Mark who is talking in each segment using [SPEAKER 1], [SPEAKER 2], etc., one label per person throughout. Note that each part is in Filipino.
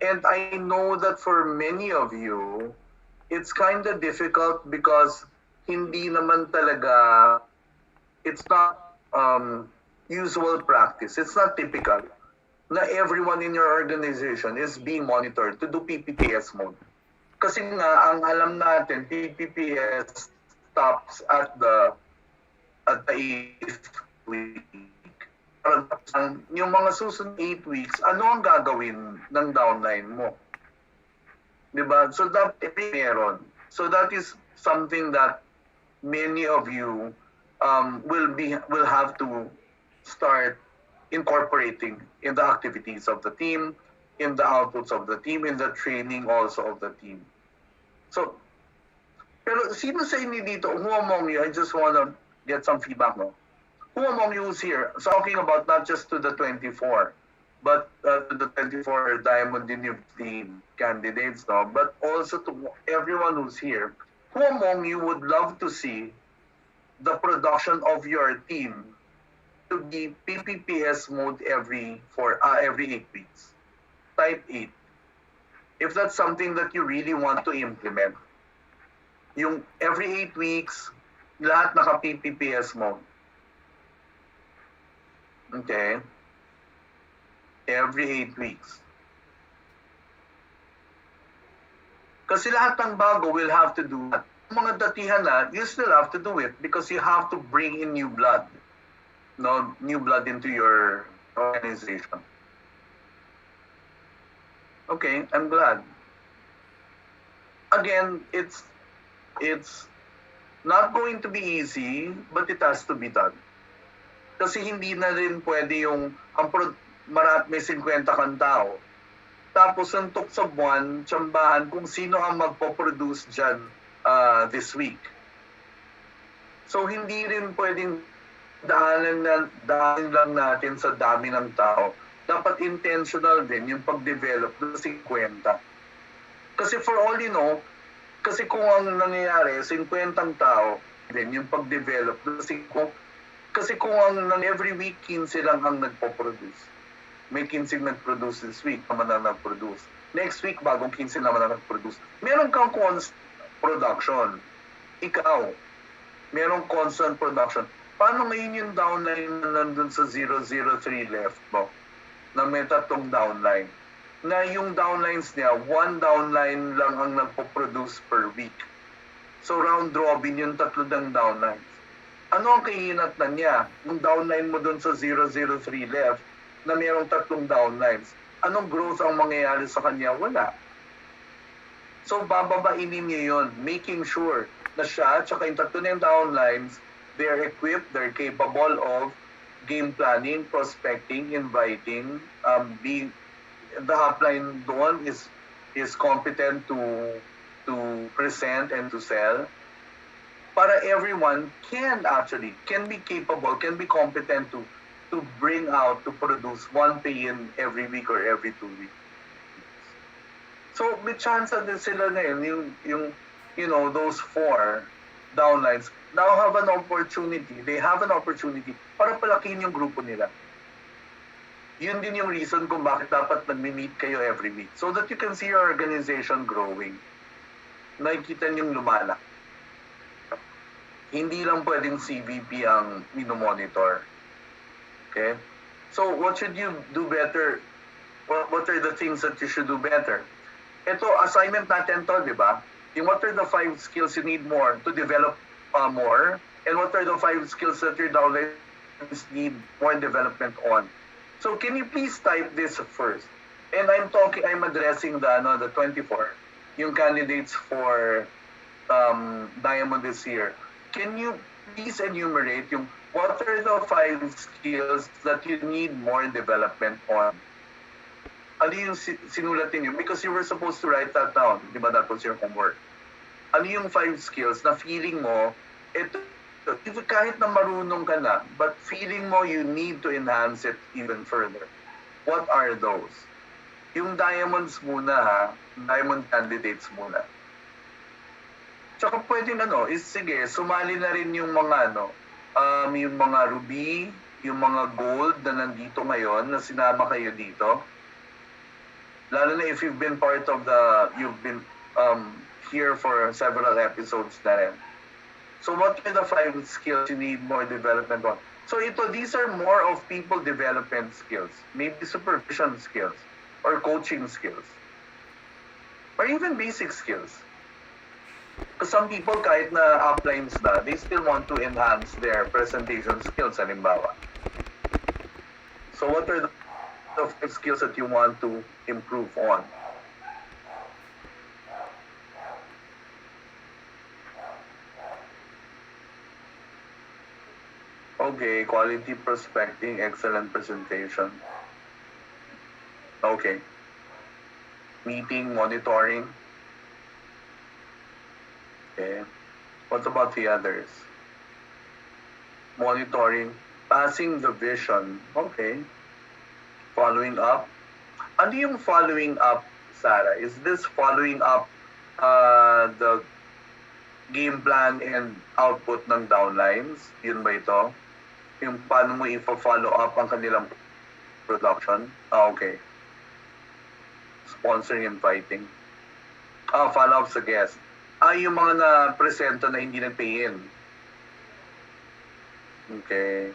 [SPEAKER 1] And I know that for many of you, it's kind of difficult because hindi naman talaga, it's not usual practice. It's not typical na everyone in your organization is being monitored to do PPPS mode. Kasi nga, ang alam natin, PPPS stops at the 8th week. Yung mga susunod 8 weeks, ano ang gagawin ng downline mo? Diba? So that meron. So that is something that many of you will have to start incorporating in the activities of the team, in the outputs of the team, in the training also of the team. So, pero sino sa inyo dito, who among you, I just wanna get some feedback, no? Who among you is here, so talking about not just to the 24, but to the 24 Diamond University candidates, no? But also to everyone who's here, who among you would love to see the production of your team to be PPPS mode every 8 weeks? Type 8. If that's something that you really want to implement. Yung every 8 weeks, lahat naka-PPPS mode. Okay? Every 8 weeks. Kasi lahat ng bago will have to do that. Mga datihan na, you still have to do it because you have to bring in new blood. No, new blood into your organization. Okay, I'm glad. Again, it's not going to be easy, but it has to be done. Kasi hindi na rin pwede yung may 50 kang tao. Tapos suntok sa buwan, tsambahan kung sino ang magpo-produce dyan this week. So hindi rin pwedeng daanan lang natin sa dami ng tao. Dapat intentional din yung pag-develop ng 50. Kasi for all you know, kasi kung ang nangyayari, 50 tao din yung pag-develop ng 50. Kasi kung every week 15 lang ang nagpo-produce. May 15 nag-produce this week, naman na nag-produce. Next week, bagong 15 naman na nag-produce. Meron kang constant production. Ikaw, merong constant production. Paano ngayon yung downline na nandun sa 003 left mo? Na may 3 downline. Na yung downlines niya, 1 downline lang ang nagpo-produce per week. So round robin yung 3 ng downlines. Ano ang kahinatnan niya? Yung downline mo dun sa 003 left, na mayroong 3 downlines. Anong growth ang mangyayari sa kanya? Wala. So bababainin niyo yun, making sure na siya, tsaka yung 3 ng downlines, they're equipped, they're capable of game planning, prospecting, inviting, being the upline doon is competent to present and to sell. Para everyone can be capable, can be competent to bring out, to produce 1 pay-in every week or every 2 weeks. So may chance din sila ngayon, yung those 4 downlines now have an opportunity, they have an opportunity para palakihin yung grupo nila. Yun din yung reason kung bakit dapat nagmi-meet kayo every week. So that you can see your organization growing. Nakikita niyong lumalak. Hindi lang pwedeng CVP ang minomonitor. Okay? So what should you do better? What are the things that you should do better? Ito, assignment natin to, di ba? Yung what are the 5 skills you need more to develop more, and what are the 5 skills that your downlines need more development on. So can you please type this first? And I'm addressing the 24, yung candidates for Diamond this year. Can you please enumerate yung what are the 5 skills that you need more development on? Ano yung sinulat niyo? Because you were supposed to write that down. Di ba? That was your homework. Ano yung 5 skills na feeling mo, kahit na marunong ka na, but feeling mo you need to enhance it even further. What are those? Yung diamonds muna ha, diamond candidates muna. Tsaka pwedeng sige, sumali na rin yung mga yung mga ruby, yung mga gold na nandito ngayon, na sinama kayo dito. Lalo na if you've been here for several episodes na rin. So what are the 5 skills you need more development on? So these are more of people development skills, maybe supervision skills, or coaching skills, or even basic skills. Because some people, kahit na uplines na, they still want to enhance their presentation skills, halimbawa. So what are the 5 skills that you want to improve on? Okay, quality prospecting, excellent presentation. Okay. Meeting, monitoring. Okay. What about the others? Monitoring, passing the vision. Okay. Following up. Ano yung following up, Sarah? Is this following up the game plan and output ng downlines? Yun ba ito? Yung paano mo i-follow up ang kanilang production? Okay. Sponsoring and inviting. Follow up sa guest. Yung mga na-presenta na hindi nag-pay in. Okay.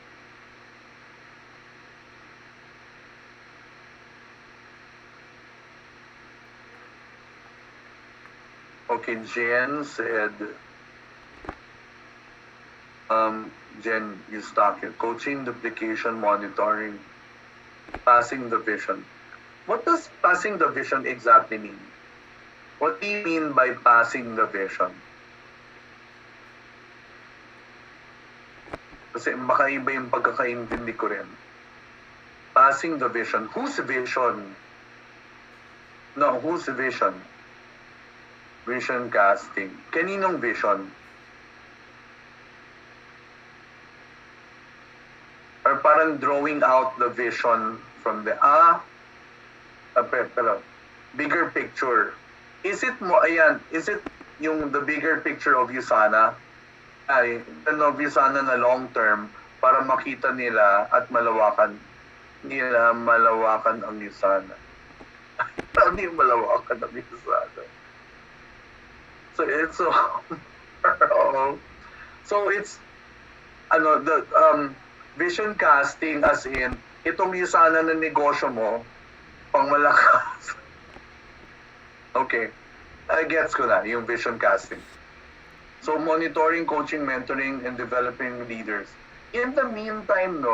[SPEAKER 1] Okay, Jen said, Jen, you stuck it. Coaching, duplication, monitoring, passing the vision. What does passing the vision exactly mean? What do you mean by passing the vision? Kasi makaiba yung pagkakaintindi ko rin. Passing the vision. Whose vision? No, whose vision? Vision casting. Kaninong vision? Or parang drawing out the vision from the pero bigger picture. Is it yung the bigger picture of Usana? Of Usana na long term para makita nila at malawakan ang Usana. Ano yung malawakan ang Usana? So it's so it's vision casting as in itong Usana na negosyo mo pang malakas. Okay. Gets ko na yung vision casting. So monitoring, coaching, mentoring, and developing leaders. In the meantime,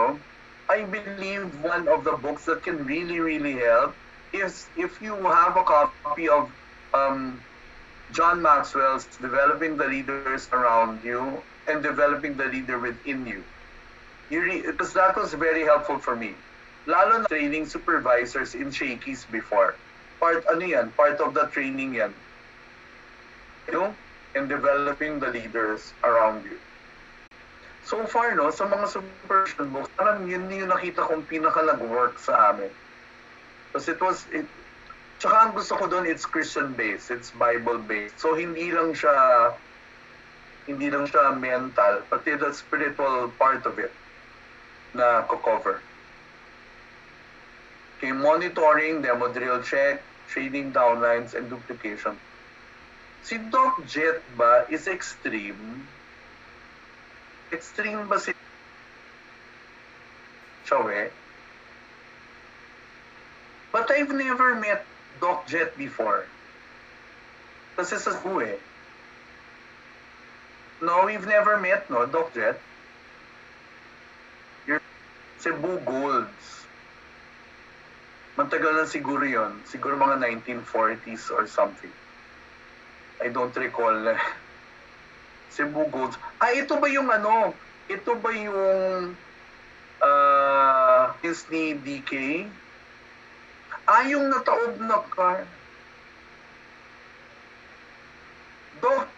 [SPEAKER 1] I believe one of the books that can really, really help is if you have a copy of John Maxwell's Developing the Leaders Around You and Developing the Leader Within You. Because that was very helpful for me. Lalo na training supervisors in Shakey's before. Part of the training yan. And developing the leaders around you. So far, sa mga supervision books, parang yun yung nakita kong pinaka-nag-work sa amin. Because tsaka ang gusto ko doon, it's Christian-based, it's Bible-based. So hindi lang siya mental, pati the spiritual part of it na ko-cover. Okay, monitoring, demo drill check, trading downlines, and duplication. Si Doc Jet ba is extreme? Extreme ba si Chowe? But I've never met Doc Jet before. Kasi sa Cebu No, we've never met, Doc Jet? Cebu Golds. Matagal na siguro yun. Siguro mga 1940s or something. I don't recall na. Cebu Golds. Ito ba yung Ito ba yung Disney DK? Yung nataob na car. Doc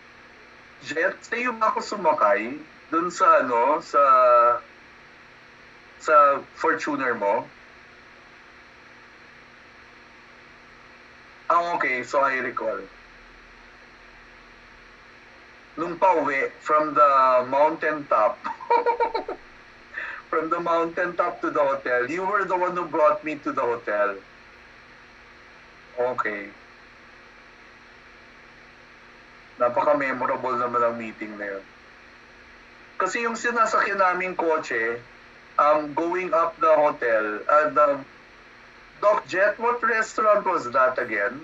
[SPEAKER 1] Jet, sa'yo ba ako sumakay dun sa sa Fortuner mo? Okay, so I recall. Nung pauwi from the mountaintop, from the mountaintop to the hotel, you were the one who brought me to the hotel. Okay. Napaka-memorable naman ang meeting na yun. Kasi yung sinasakyan naming kotse, going up the hotel, the Doc Jet, what restaurant was that again?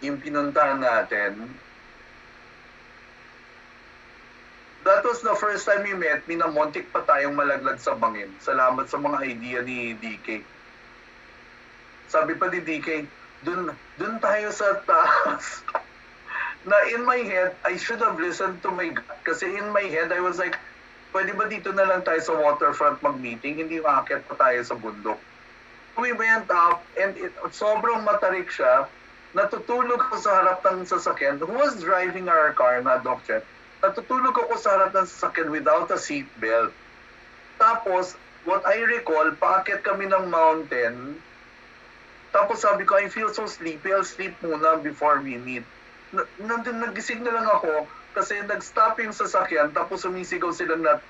[SPEAKER 1] Yung pinuntahan natin. That was the first time we met, minamontik pa tayong malaglag sa bangin. Salamat sa mga idea ni DK. Sabi pa ni DK, dun tayo sa taas. Na in my head, I should have listened to my gut. Kasi in my head, I was like, pwede ba dito na lang tayo sa waterfront mag-meeting? Hindi maakyat pa tayo sa bundok. We went up, and sobrang matarik siya. Natutulog ako sa harap ng sasakyan. Who was driving our car, na Doc Jet? Natutulog ako sa harap ng sasakyan without a seat belt. Tapos, what I recall, paakyat kami ng mountain. Tapos sabi ko, I feel so sleepy. I'll sleep muna before we meet. Nagising na lang ako kasi nag-stop yung sasakyan. Tapos sumisigaw sila na,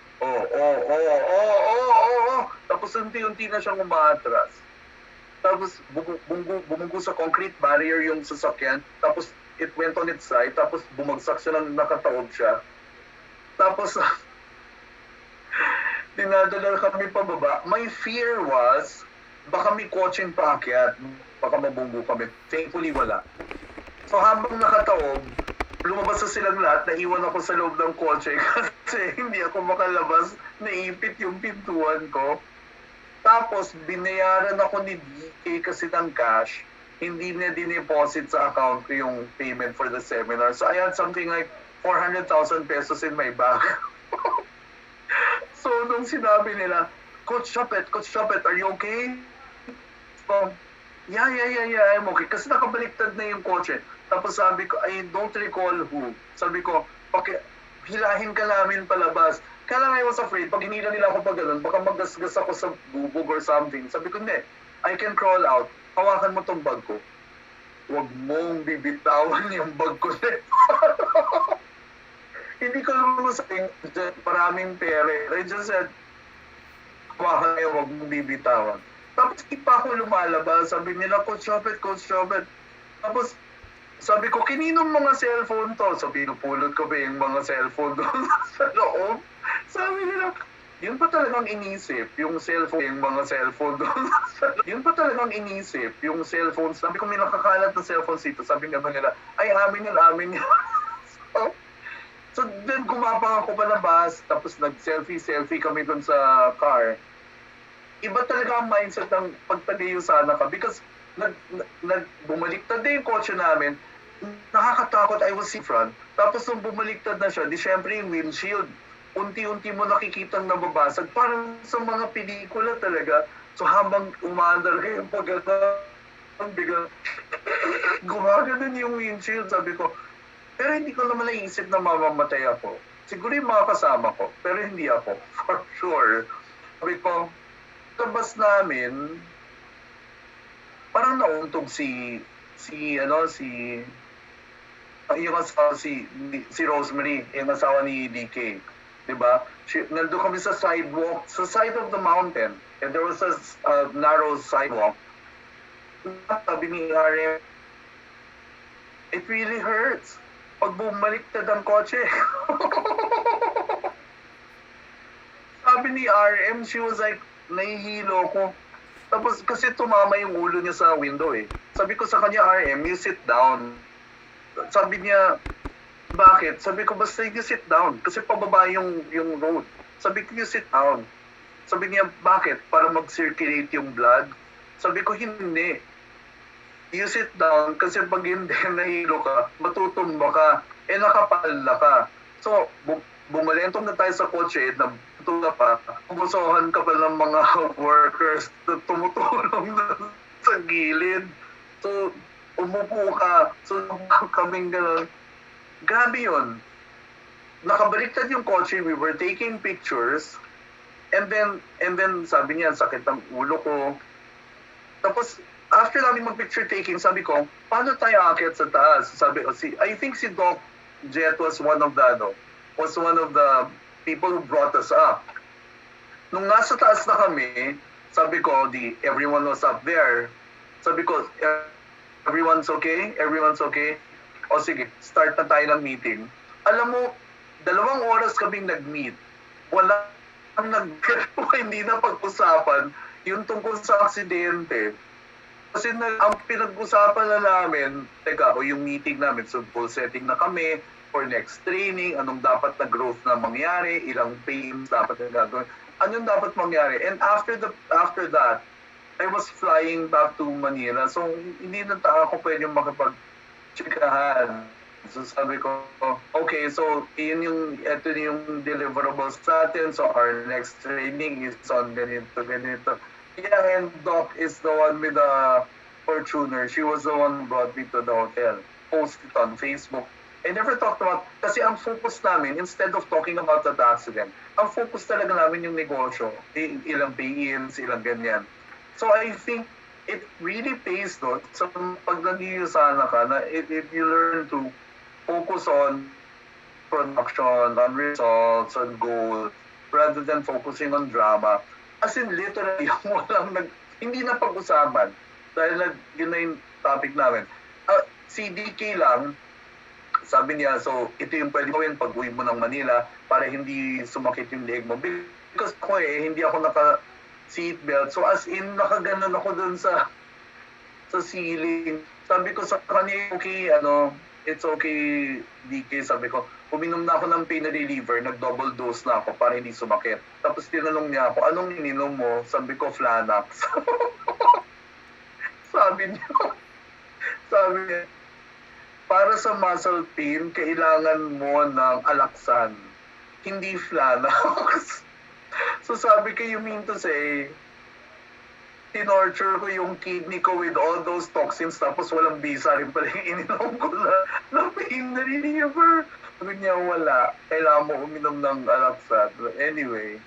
[SPEAKER 1] Tapos unti-unti na siyang umaatras. Tapos bumugo sa concrete barrier yung sasakyan. Tapos it went on its side, tapos bumagsak siya ng nakataob siya. Tapos, dinadala kami pababa. My fear was, baka may kotseng paakyat, baka mabunggo kami. Thankfully, wala. So habang nakataob, lumabas na silang lahat, naiwan ako sa loob ng kotse kasi hindi ako makalabas, naipit yung pintuan ko. Tapos, binayaran ako ni DK kasi ng cash. Hindi niya dineposit sa account ko yung payment for the seminar. So I had something like 400,000 pesos in my bag. So nung sinabi nila, Coach Chopet, are you okay? So, yeah, I'm okay. Kasi nakabaliktad na yung kotse. Tapos sabi ko, I don't recall who. Sabi ko, okay, hilahin ka namin palabas. Kaya lang I was afraid, pag hinila nila ako pag ganun, baka magasgas ako sa bubog or something. Sabi ko, hindi, I can crawl out. Hawakan mo tong bag ko. Huwag mong bibitawan yung bag ko. Hindi ko naman masayang maraming pere. I just said, hawakan ngayon, huwag mong bibitawan. Tapos di pa ako lumalabas. Sabi nila, Coach Chopet. Tapos sabi ko, kininong mga cellphone to? So pinupulot ko ba yung mga cellphone doon sa loob? Sabi nila, yun pa talagang inisip, yung cellphone, yung mga cellphone doon. Yun pa talagang inisip, yung cellphone. Sabi ko, may nakakalat na cellphone dito. Sabi nga nila, ay, amin yun. So then gumapang ako palabas, tapos nag-selfie kami doon sa car. Iba talaga ang mindset ng pagtagayo sana ka because bumaliktad na yung kotse namin. Nakakatakot, I was in front. Tapos nung bumaliktad na siya, di syempre yung windshield. Unti-unti mo nakikitang nababasag. Parang sa mga pelikula talaga. So habang umaandar kayo bigla gumaganon yung windshield. Sabi ko, pero hindi ko naman naisip na mamamatay ako. Siguro yung mga kasama ko, pero hindi ako. For sure. Sabi ko, labas namin, parang nauntog si Rosemary, yung asawa ni DK. Diba? Nandun kami sa sidewalk, sa side of the mountain. And there was a narrow sidewalk. Sabi ni RM, it really hurts. Pag bumaliktad ang kotse. Sabi ni RM, she was like, nahihilo ko. Tapos kasi tumama yung ulo niya sa window eh. Sabi ko sa kanya, RM, you sit down. Sabi niya, bakit? Sabi ko, basta you sit down. Kasi pababa yung road. Sabi ko, you sit down. Sabi niya, bakit? Para mag-circulate yung blood? Sabi ko, hindi. You sit down kasi pag hindi nahilo ka, matutumba ka, nakapala ka. So, bumalentong na tayo sa kotse, nabutula pa, pupusohan ka pa ng mga workers na tumutulong na sa gilid. So, umupo ka. So, kaming gano'n. Grabe yun. Nakabaliktad yung kotse, we were taking pictures, and then sabi niya, sakit ang ulo ko. Tapos, after namin mag-picture taking, sabi ko, paano tayo aakyat sa taas? Sabi, I think si Doc Jet was one of the people who brought us up. Nung nasa taas na kami, sabi ko, everyone was up there. Sabi ko, Everyone's okay? Everyone's okay? O sige, start na tayo ng meeting. Alam mo, 2 oras kaming nag-meet. Walang hindi na pag-usapan yung tungkol sa aksidente. Kasi ang pinag-usapan na namin, yung meeting namin, so goal setting na kami for next training, anong dapat na growth na mangyari, ilang pains dapat na gagawin, anong dapat mangyari. And after that, I was flying back to Manila. So, hindi na ako pwede makipag-chikahan. So, sabi ko, okay, so, ito yung deliverables natin. So, our next training is on ganito. Yeah, and Doc is the one with the Fortuner. She was the one who brought me to the hotel. Posted on Facebook. I never talked about, kasi ang focus namin, instead of talking about that accident, ang focus talaga namin yung negosyo. Ilang pay-ins, ilang ganyan. So I think it really pays though. So pag nag-iusana ka, na if you learn to focus on production, on results, on goals, rather than focusing on drama. As in literally, hindi na pag-usapan. Dahil yun na yung topic namin. Si DK lang, sabi niya, so ito yung pwede gawin pag uwi mo ng Manila para hindi sumakit yung leg mo. Because hindi ako naka-seatbelt. So as in, nakaganon ako dun sa ceiling. Sabi ko sa kanya, okay, it's okay, DK, sabi ko, uminom na ako ng pain reliever, nag-double dose na ako para hindi sumakit. Tapos tinanong niya ako, anong ininom mo? Sabi ko, Flanax. sabi niya, para sa muscle pain, kailangan mo ng Alaxan, hindi Flanax. So sabi ko, you mean to say, tinorture ko yung kidney ko with all those toxins, tapos walang bisa rin pala yung ininom ko na pain reliever. Sabi niya, wala. Kailangan mo uminom ng Alaxan. Anyway.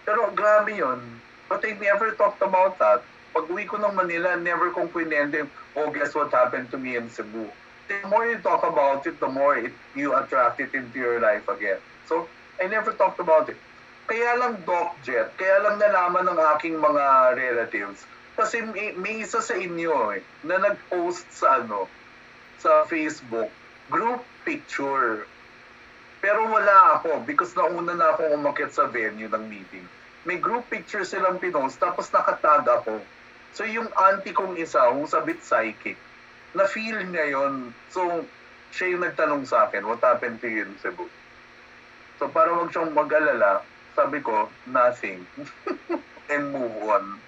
[SPEAKER 1] Pero grabe yun. But I never talked about that. Pag uwi ko ng Manila, never kong kwinente, oh, guess what happened to me in Cebu. The more you talk about it, the more you attract it into your life again. So, I never talked about it. Kaya lang Doc Jet, kaya lang nalaman ng aking mga relatives. Kasi may isa sa inyo na nag-post sa Facebook, group picture. Pero wala ako because nauna na akong umakyat sa venue ng meeting. May group picture silang pinost tapos nakatag ako. So yung auntie kong isa, who's a bit psychic, na-feel niya yun. So siya yung nagtanong sa akin, what happened to you in Cebu? So para wag siyang mag-alala, sabi ko, nothing. And move on.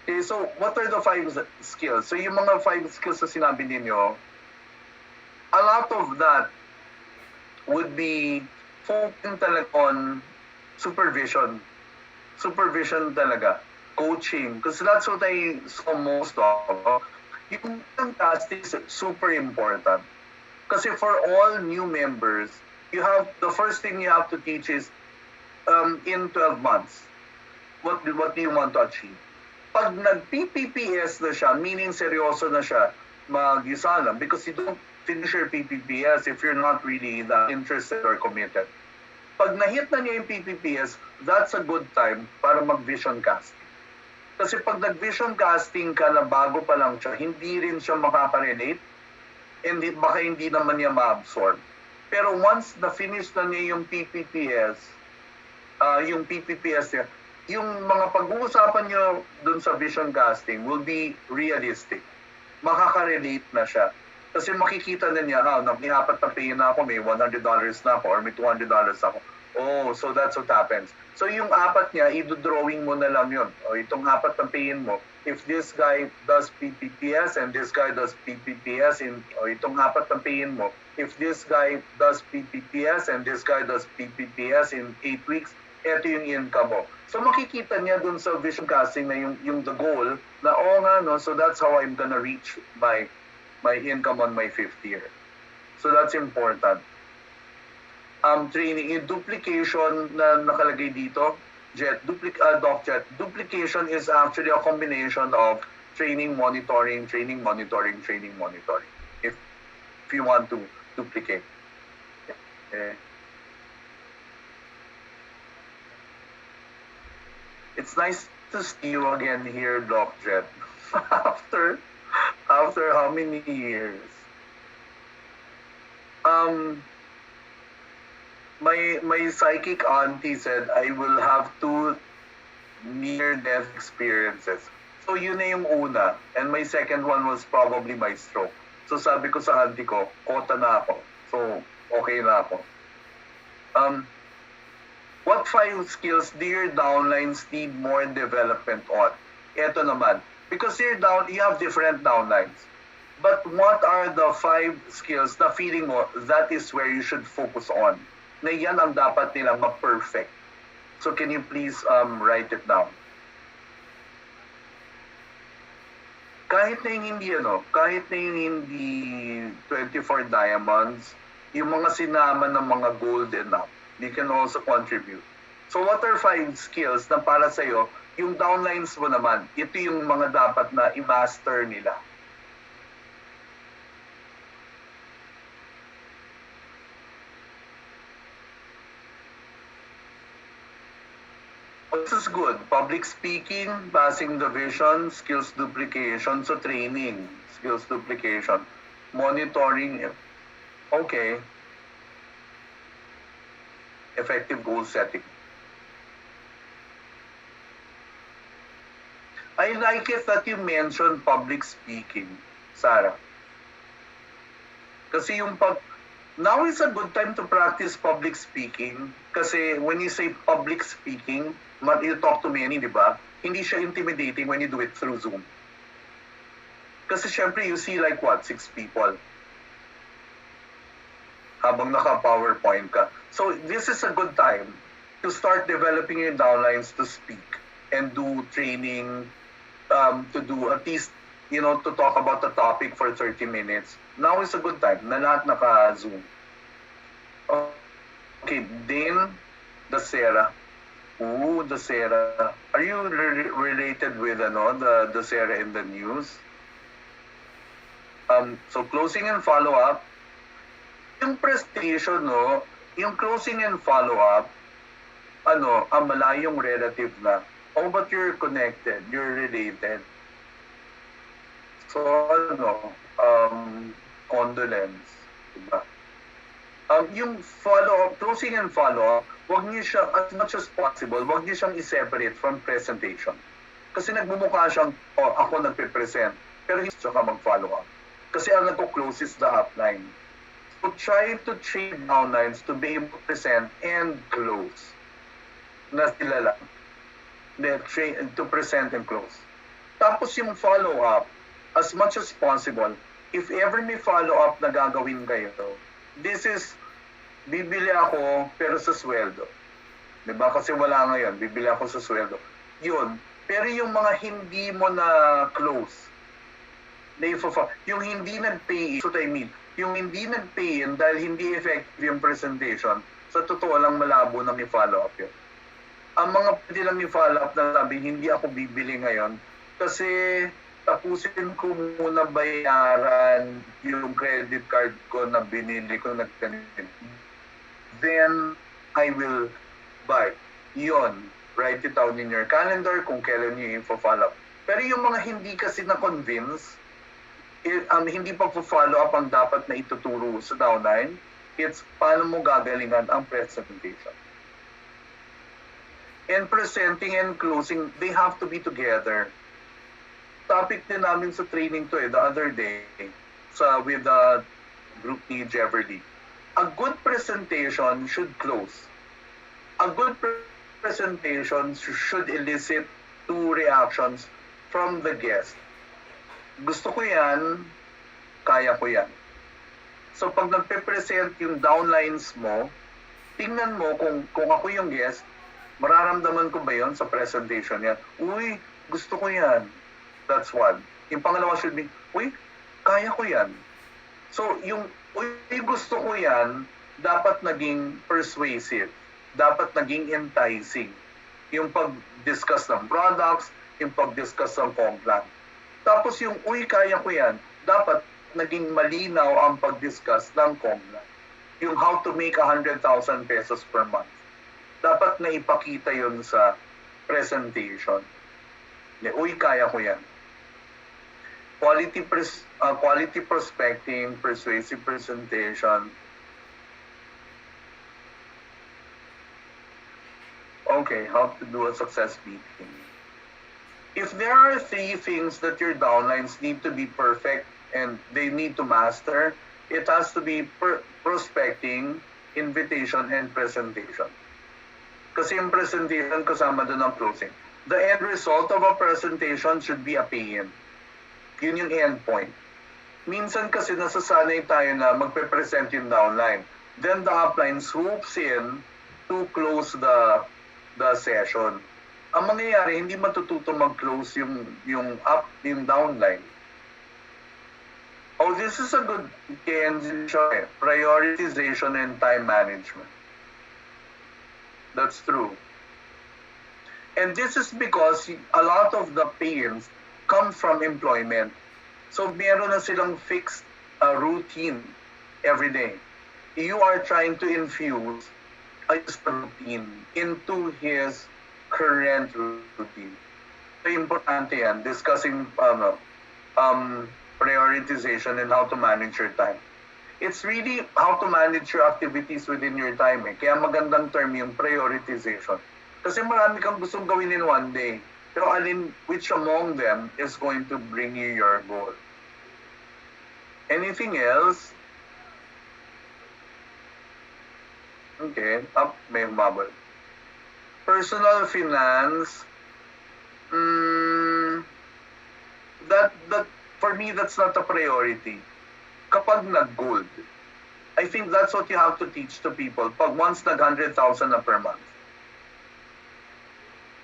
[SPEAKER 1] Okay, so what are the 5 skills? So yung mga 5 skills na sinabi ninyo, a lot of that would be focusing talaga on supervision. Supervision talaga. Coaching. Because that's what I saw most of. Yung casting is super important. Kasi for all new members, the first thing you have to teach is in 12 months, what do you want to achieve? Pag nag-PPPS na siya, meaning seryoso na siya, mag-isa lang, because you don't finish your PPPS if you're not really that interested or committed. Pag na-hit na niya yung PPPS, that's a good time para mag-vision casting. Kasi pag nag-vision casting ka na bago pa lang siya, hindi rin siya makaka-relate, and baka hindi naman niya ma-absorb. Pero once na-finish na niya yung PPPS niya, yung mga pag-uusapan niyo dun sa vision casting will be realistic. Makaka-relate na siya. Kasi makikita na niya, may 4 na pay na ako, may $100 na ako, or may $200 ako. Oh, so that's what happens. So yung 4 niya, i-drawing mo na lang yun. O itong 4 na payin mo, if this guy does PPPS and this guy does PPPS, o itong 4 na payin mo, if this guy does PPPS and this guy does PPPS in 8 weeks, ito yung income mo. So makikita niya dun sa vision casting na yung the goal na so that's how I'm gonna reach my income on my 5th year. So that's important. Training in duplication na nakalagay dito, Doc Jet. Duplication is actually a combination of training, monitoring. If you want to duplicate. Okay. It's nice to see you again here, Doc Jet. After how many years? Um, my psychic auntie said I will have two near-death experiences. So yun na yung una. And my second one was probably my stroke. So sabi ko sa auntie ko, kota na ako. So okay na ako. What 5 skills do your downlines need more development on? Ito naman. Because you have different downlines. But what are the 5 skills na feeling mo that is where you should focus on? Na yan ang dapat nilang ma-perfect. So can you please write it down? Kahit na yung hindi 24 diamonds, yung mga sinama ng mga gold and up, they can also contribute. So what are 5 skills na para sa'yo, yung downlines mo naman, ito yung mga dapat na i-master nila. This is good. Public speaking, passing the vision, skills duplication, so training, skills duplication, monitoring, okay. Effective goal setting. I like it that you mentioned public speaking, Sarah. Kasi now is a good time to practice public speaking. Kasi when you say public speaking, you talk to many, di ba? Hindi siya intimidating when you do it through Zoom. Kasi syempre you see like 6 people. Habang naka-PowerPoint ka. So this is a good time to start developing your downlines to speak and do training, to do at least, to talk about the topic for 30 minutes. Now is a good time na lahat naka-Zoom. Okay, then, the Sarah. Ooh, the Sarah. Are you related with the Sarah in the news? So closing and follow-up. Yung presentation, yung closing and follow-up, malayong relative na. Oh, but you're connected, you're related. So, condolence, diba? Yung follow-up, closing and follow-up, wag niyo siya, as much as possible, wag niyo siyang i-separate from presentation. Kasi nagmumukha siyang, ako nagpe-present, pero hindi siya ka mag-follow-up. Kasi ang nagko-close is the upline. So try to train downlines to be able to present and close. Na sila lang. To present and close. Tapos yung follow-up, as much as possible, if ever may follow-up na gagawin kayo, this is, bibili ako pero sa sweldo. Diba? Kasi wala ngayon, bibili ako sa sweldo. Yun. Pero yung mga hindi mo na close, yung hindi nag-pay in, so I mean, yung hindi nag-pay in dahil hindi effective yung presentation, sa totoo lang malabo nang i-follow up yun. Ang mga pwede lang i-follow up na sabi, hindi ako bibili ngayon kasi tapusin ko muna bayaran yung credit card ko na binili ko na ganito. Then, I will buy. Yun. Write it down in your calendar kung kailan nyo i-follow up. Pero yung mga hindi kasi na-convince, hindi pa follow up ang dapat na ituturo sa downline, it's paano mo gagalingan ang presentation. And presenting and closing, they have to be together. Topic din namin sa training to the other day with the group ni Jeverly. A good presentation should close. A good presentation should elicit 2 reactions from the guest. Gusto ko yan, kaya ko yan. So pag nagpe-present yung downlines mo, tingnan mo kung ako yung guest, mararamdaman ko ba yon sa presentation yan? Uy, gusto ko yan. That's one. Yung pangalawa should be, uy, kaya ko yan. So yung, uy, gusto ko yan, dapat naging persuasive. Dapat naging enticing. Yung pag-discuss ng products, yung pag-discuss ng complan. Tapos yung, uy, kaya ko yan, dapat naging malinaw ang pag-discuss ng complan. Yung how to make 100,000 pesos per month. Dapat na ipakita yun sa presentation. Uy, kaya ko yan. quality prospecting, persuasive presentation. Okay, how to do a success meeting. If there are 3 things that your downlines need to be perfect and they need to master, it has to be prospecting, invitation, and presentation. Kasi yung presentation kasama doon ang closing. The end result of a presentation should be a pay-in. Yun yung end point. Minsan kasi nasasanay tayo na magpe-present yung downline. Then the upline swoops in to close the session. Ang mangyayari, hindi matututo mag-close yung downline. Oh, this is a good prioritization and time management. That's true. And this is because a lot of the pains come from employment. So meron na silang fixed routine every day. You are trying to infuse a routine into his current routine. So importante yan, discussing prioritization and how to manage your time. It's really how to manage your activities within your time. Kaya magandang term yung prioritization. Kasi marami kang gustong gawin in one day. Pero which among them is going to bring you your goal? Anything else? Okay, may bubble. Personal finance. That for me, that's not a priority. Kapag nag-gold, I think that's what you have to teach to people pag once nag-100,000 na per month.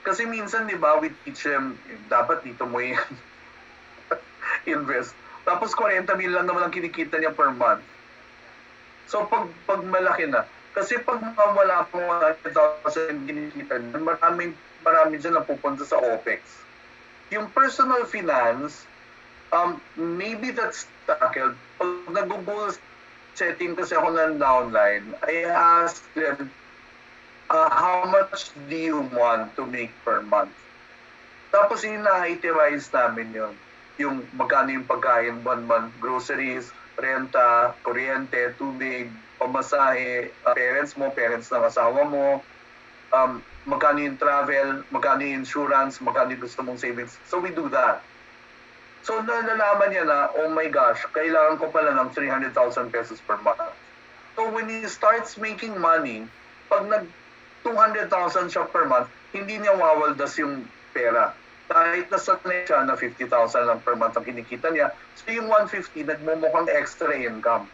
[SPEAKER 1] Kasi minsan, di ba, we teach them, dapat dito mo invest. Tapos 40 mil lang naman ang kinikita niya per month. So pag malaki na, kasi pag wala pong 100,000 kinikita niya, marami dyan napupunta sa OPEX. Yung personal finance, maybe that's tackled. Pag nag-goal setting kasi ako ng downline, I ask them, how much do you want to make per month? Tapos ina-itemize namin yun. Yung magkano yung pagkain, month, groceries, renta, kuryente, tubig, pamasahe, parents ng asawa mo, magkano yung travel, magkano yung insurance, magkano yung gusto mong savings. So we do that. So nalalaman niya na, oh my gosh, kailangan ko pala ng 300,000 pesos per month. So when he starts making money, pag 200,000 siya per month, hindi niya wawaldas yung pera. Kahit nasanay siya na 50,000 lang per month ang kinikita niya, so yung 150, nagmumukhang extra income.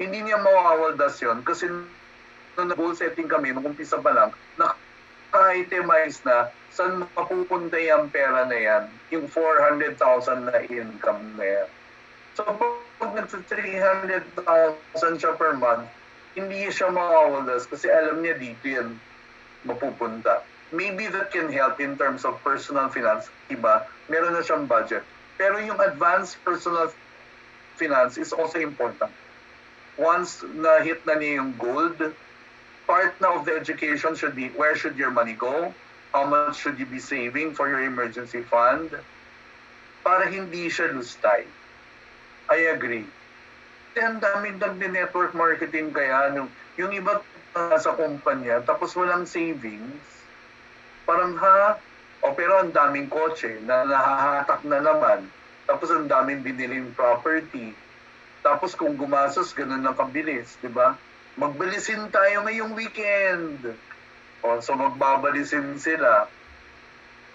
[SPEAKER 1] Hindi niya mawawaldas yun kasi nung goal setting kami, nung umpisa pa lang, naka-itemize na saan mapupunta yung pera na yan, yung 400,000 na income na yan. So pag nag-300,000 siya per month, hindi siya mawawaldas kasi alam niya dito yan mapupunta. Maybe that can help in terms of personal finance. Iba, meron na siyang budget. Pero yung advanced personal finance is also important. Once na-hit na niya yung gold, part na of the education should be, where should your money go? How much should you be saving for your emergency fund? Para hindi siya lustay. I agree. Ang daming nag-network marketing kaya, yung iba sa kumpanya, tapos walang savings, parang pero ang daming kotse na nahahatak na naman, tapos ang daming biniling property, tapos kung gumasos, ganun lang kabilis, di ba? Magbalisin tayo ngayong weekend. So magbabalisin sila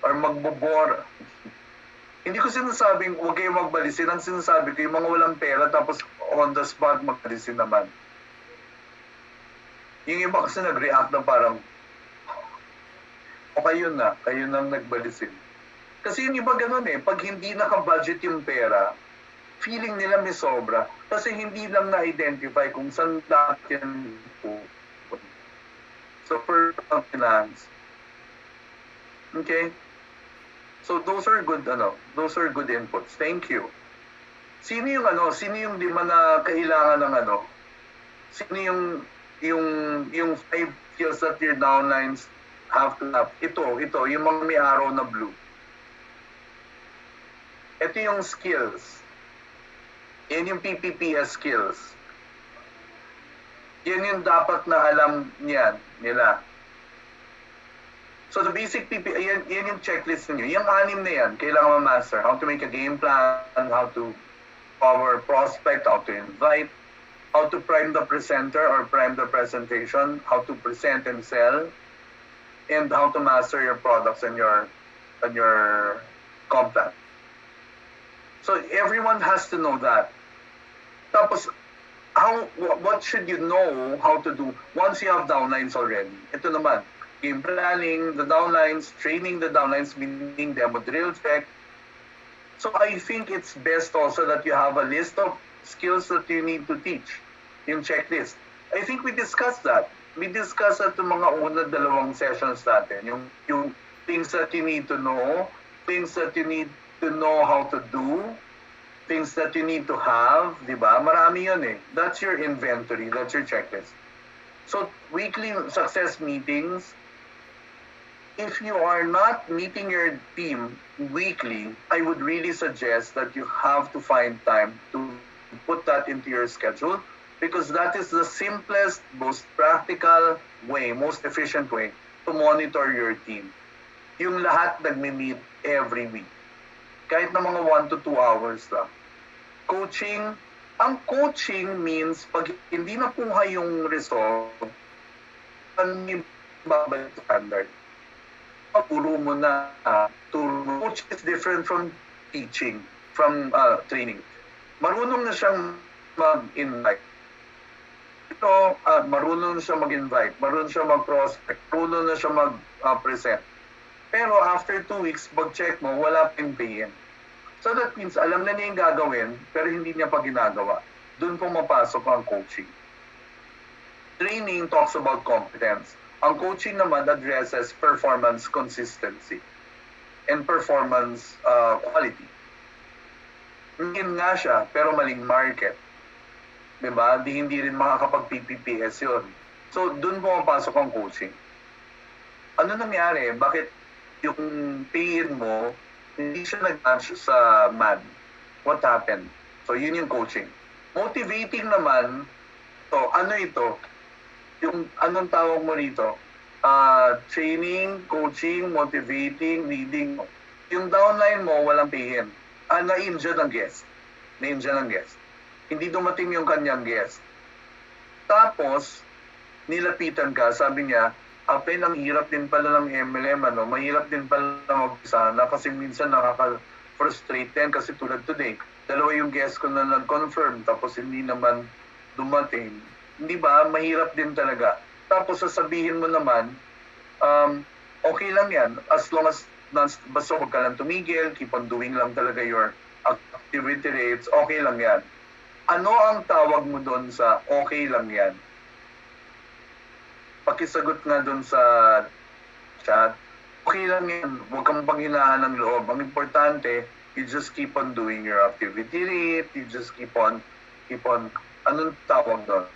[SPEAKER 1] or magbobor. Hindi ko sinasabing huwag kayo magbalisin. Ang sinasabi ko yung mga walang pera tapos on the spot magbalisin naman. Yung iba kasi nag-react na parang kayo nang nagbalisin. Kasi yung iba ganun pag hindi naka-budget yung pera, feeling nila may sobra kasi hindi lang na-identify kung saan dati yan po. So, personal finance. Okay? So, those are good inputs. Thank you. Sino yung lima na kailangan ng Sino yung 5 skills that your downlines have to have? Ito, yung mga may araw na blue. Ito yung skills. Yan yung PPPS skills. Yan yung dapat na alam nila. So the basic PP, yan yung checklist niyo. Yung 6 na yan, kailangan ma-master. How to make a game plan, how to power prospect, how to invite, how to prime the presenter or prime the presentation, how to present and sell, and how to master your products and your comp plan. So everyone has to know that. Tapos, what should you know how to do once you have downlines already? Ito naman, game planning, the downlines, training the downlines, meaning demo drill check. So I think it's best also that you have a list of skills that you need to teach, yung checklist. I think we discussed that. We discussed at yung mga una 2 sessions natin, yung things that you need to know, things that you need to know how to do, things that you need to have, di ba? Marami yun eh. That's your inventory, that's your checklist. So weekly success meetings, if you are not meeting your team weekly, I would really suggest that you have to find time to put that into your schedule, because that is the simplest, most practical way, most efficient way to monitor your team. Yung lahat nagme-meet every week. Kahit na mga 1 to 2 hours lang. Coaching, ang coaching means pag hindi nakuha yung result, ano yung babalik standard? Turo mo na. Coach is different from teaching, from training. Marunong na siyang mag-invite. Ito, marunong na siya mag-invite, marunong siya mag-prospect, marunong na siya mag-present. Pero after 2 weeks, pag-check mo, wala pang pay-in. So that means, alam na niya yung gagawin, pero hindi niya pa ginagawa. Doon pumapasok ang coaching. Training talks about competence. Ang coaching naman addresses performance consistency and performance quality. Yun nga siya, pero maling market. Diba? Hindi rin makakapag-PPPS yun. So, dun pumapasok ang coaching. Ano nangyari? Bakit yung pay-in mo, hindi siya nag-match sa MAD? What happened? So, yun yung coaching. Motivating naman, so, ano ito? Yung anong tawag mo rito? Training, coaching, motivating, leading. Yung downline mo, walang pay-in. Na-injure ng guest. Na-injure ng guest. Hindi dumating yung kanyang guest. Tapos, nilapitan ka, sabi niya, Apen, ang hirap din pala ng MLM, mahirap din pala mag-sana kasi minsan nakaka-frustrate din kasi tulad today. 2 yung guest ko na nag-confirm tapos hindi naman dumating. Hindi ba? Mahirap din talaga. Tapos sasabihin mo naman, okay lang yan. As long as, basta huwag ka lang tumigil, keep on doing lang talaga your activity rates, okay lang yan. Ano ang tawag mo doon sa okay lang yan? Pakisagot nga doon sa chat, okay lang yan. Huwag kang panghinaan ng loob. Ang importante, you just keep on doing your activity rate, you just keep on, anong tawag doon?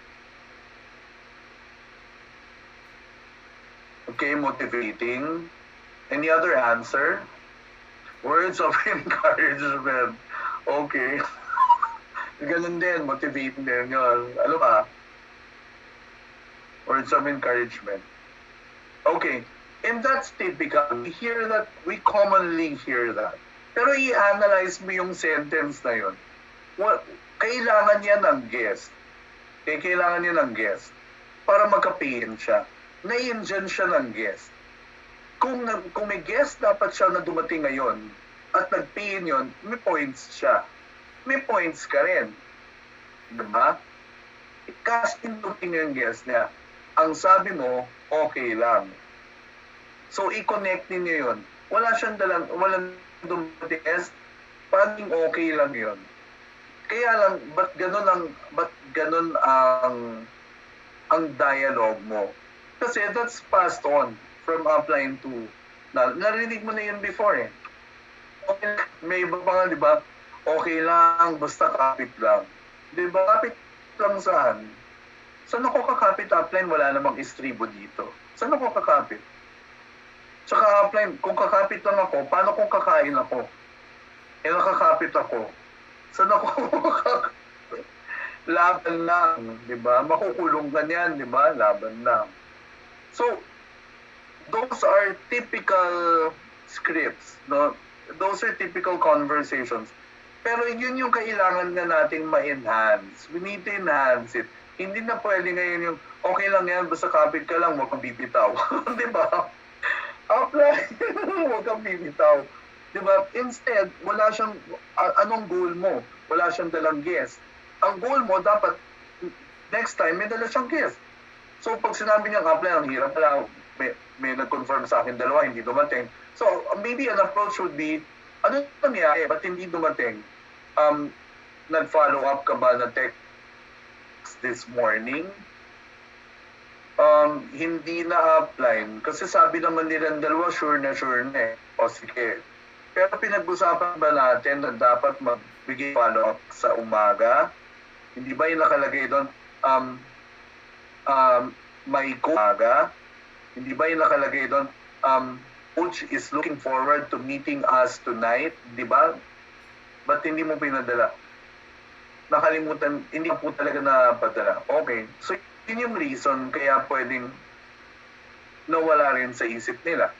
[SPEAKER 1] Okay, motivating. Any other answer? Words of encouragement. Okay. Ganun din, motivating din yun. Ano ba? Words of encouragement. Okay. And that's typical. We commonly hear that. Pero i-analyze mo yung sentence na yun. Well, kailangan niya ng guest. Kailangan niya ng guest para magka-pay-in siya. Na-engine siya ng guest. Kung may guest dapat siya na dumating ngayon at nag-pay-in yun, may points siya. May points ka rin. Diba? I-casting dumating yung guest niya. Ang sabi mo, okay lang. So, i-connect ninyo yun. Walang dumating guest, paging okay lang yun. Kaya lang, ba't ganun ang dialogue mo? Kasi that's passed on from upline to, narinig mo na yun before eh. Okay, may iba pa nga, di ba? Okay lang, basta kapit lang. Di ba, kapit lang saan? Saan ako kakapit upline? Wala namang istribo dito. Saan ako kakapit? Tsaka upline, kung kakapit lang ako, paano kung kakain ako? nakakapit ako. Saan ako laban lang, di ba? Makukulong ka niyan, di ba? Laban lang. So, those are typical scripts, no? Those are typical conversations. Pero yun yung kailangan na nating ma-enhance. We need to enhance it. Hindi na pwede ngayon yung, okay lang yan, basta kapit ka lang, huwag kang bibitaw. Di ba? Apply, huwag kang bibitaw. Di ba? Instead, wala siyang, anong goal mo? Wala siyang dalang guest. Ang goal mo, dapat, next time, may dala siyang guest. So, pag sinabi niya, apply, ang hirap pala, may nag-confirm sa akin dalawa, hindi dumating. So, maybe an approach would be, ano nangyari? Ba't hindi dumating? Nag-follow up ka ba na text this morning? Hindi na-apply. Kasi sabi naman nilang dalawa, sure na eh. O sige. Pero pinag-usapan ba natin na dapat magbigay follow-up sa umaga? Hindi ba yung nakalagay doon, may umaga? Hindi ba yung nakalagay doon, coach is looking forward to meeting us tonight? Di ba? Ba't hindi mo pinadala? Nakalimutan, hindi po talaga napadala. Okay. So, yun yung reason kaya pwedeng nawala rin sa isip nila.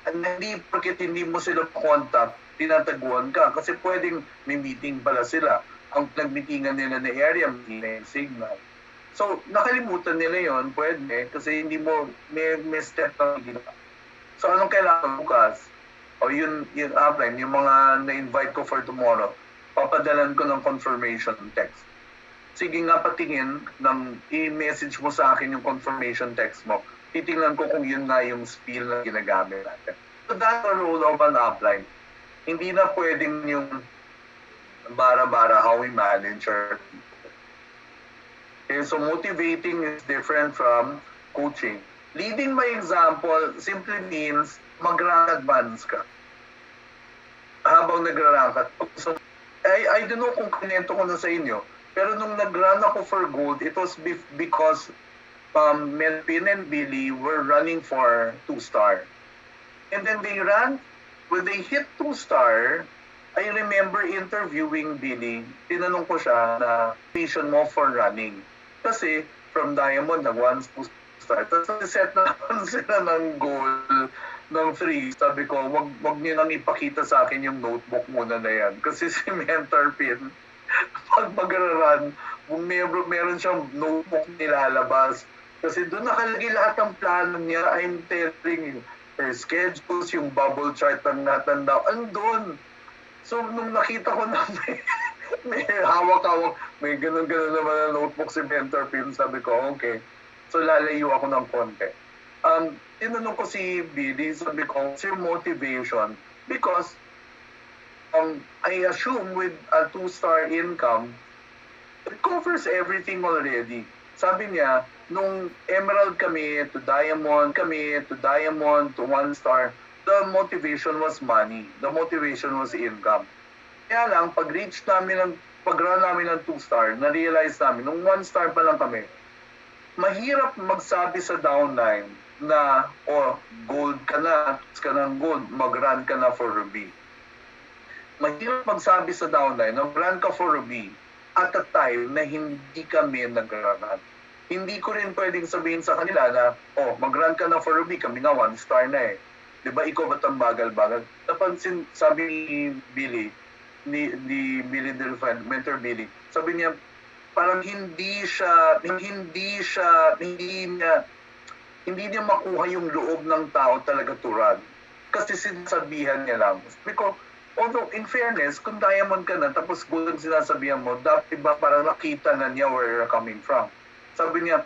[SPEAKER 1] And hindi, porket hindi mo sila contact, tinataguan ka. Kasi pwedeng may meeting pala sila. Ang nag-meetingan nila na area, may signal. So, nakalimutan nila yon, pwede, kasi hindi mo, may step na ginawa. So, anong kailangan bukas? O yun upline, yung mga na-invite ko for tomorrow, papadalan ko ng confirmation text. Sige nga, patingin, i-message mo sa akin yung confirmation text mo. Titingnan ko kung yun nga yung spiel na ginagamit natin. So, that's the role of an upline. Hindi na pwedeng yung bara-bara how we manage our people. Okay, so motivating is different from coaching. Leading by example simply means mag-rank advance ka. Habang nag-rank ka. So, I don't know kung kinento ko na sa inyo, pero nung nag-run ako for gold, it was because Melvin and Billy were running for 2-star. And then they ran, when they hit 2-star, I remember interviewing Billy. Tinanong ko siya na vision mo for running. Kasi from Diamond, nag-1 2-star. Tapos set na sila ng goal ng 3. Sabi ko, wag niyo nang ipakita sa akin yung notebook muna na yan. Kasi si Mentor Pin, pag mag-run, meron siyang notebook nilalabas. Kasi doon nakalagay lahat ng plano niya. I'm telling you, her schedules, yung bubble chart ng natanda, andun. So, nung nakita ko na may hawak-hawak, may ganun-ganun naman na notebook si Mentor Pin, sabi ko, okay. So, lalayo ako ng konti. Tinanong ko si Billy, sabi ko, what's your motivation? Because I assume with a 2-star income, it covers everything already. Sabi niya, nung Emerald kami, to Diamond to 1-star, the motivation was money. The motivation was income. Kaya lang, pag-run namin ng 2-star, na-realize namin, nung 1-star pa lang kami, mahirap magsabi sa downline na, gold ka na, gold, mag-run ka na for ruby. Mahirap magsabi sa downline na run ka for ruby at a time na hindi kami nag-run. Hindi ko rin pwedeng sabihin sa kanila na, mag-run ka na for ruby, kami nga 1-star na eh. Diba, ikaw ba't ang bagal-bagal? Napansin, sabi ni Billy, ni Billy Delfan, Mentor Billy, sabi niya, parang hindi niya makuha yung loob ng tao talaga to run. Kasi sinasabihan niya lang. Because, although, in fairness, kung diamond ka na, tapos gold ang sinasabihan mo, dapat iba parang nakita na niya where you're coming from. Sabi niya,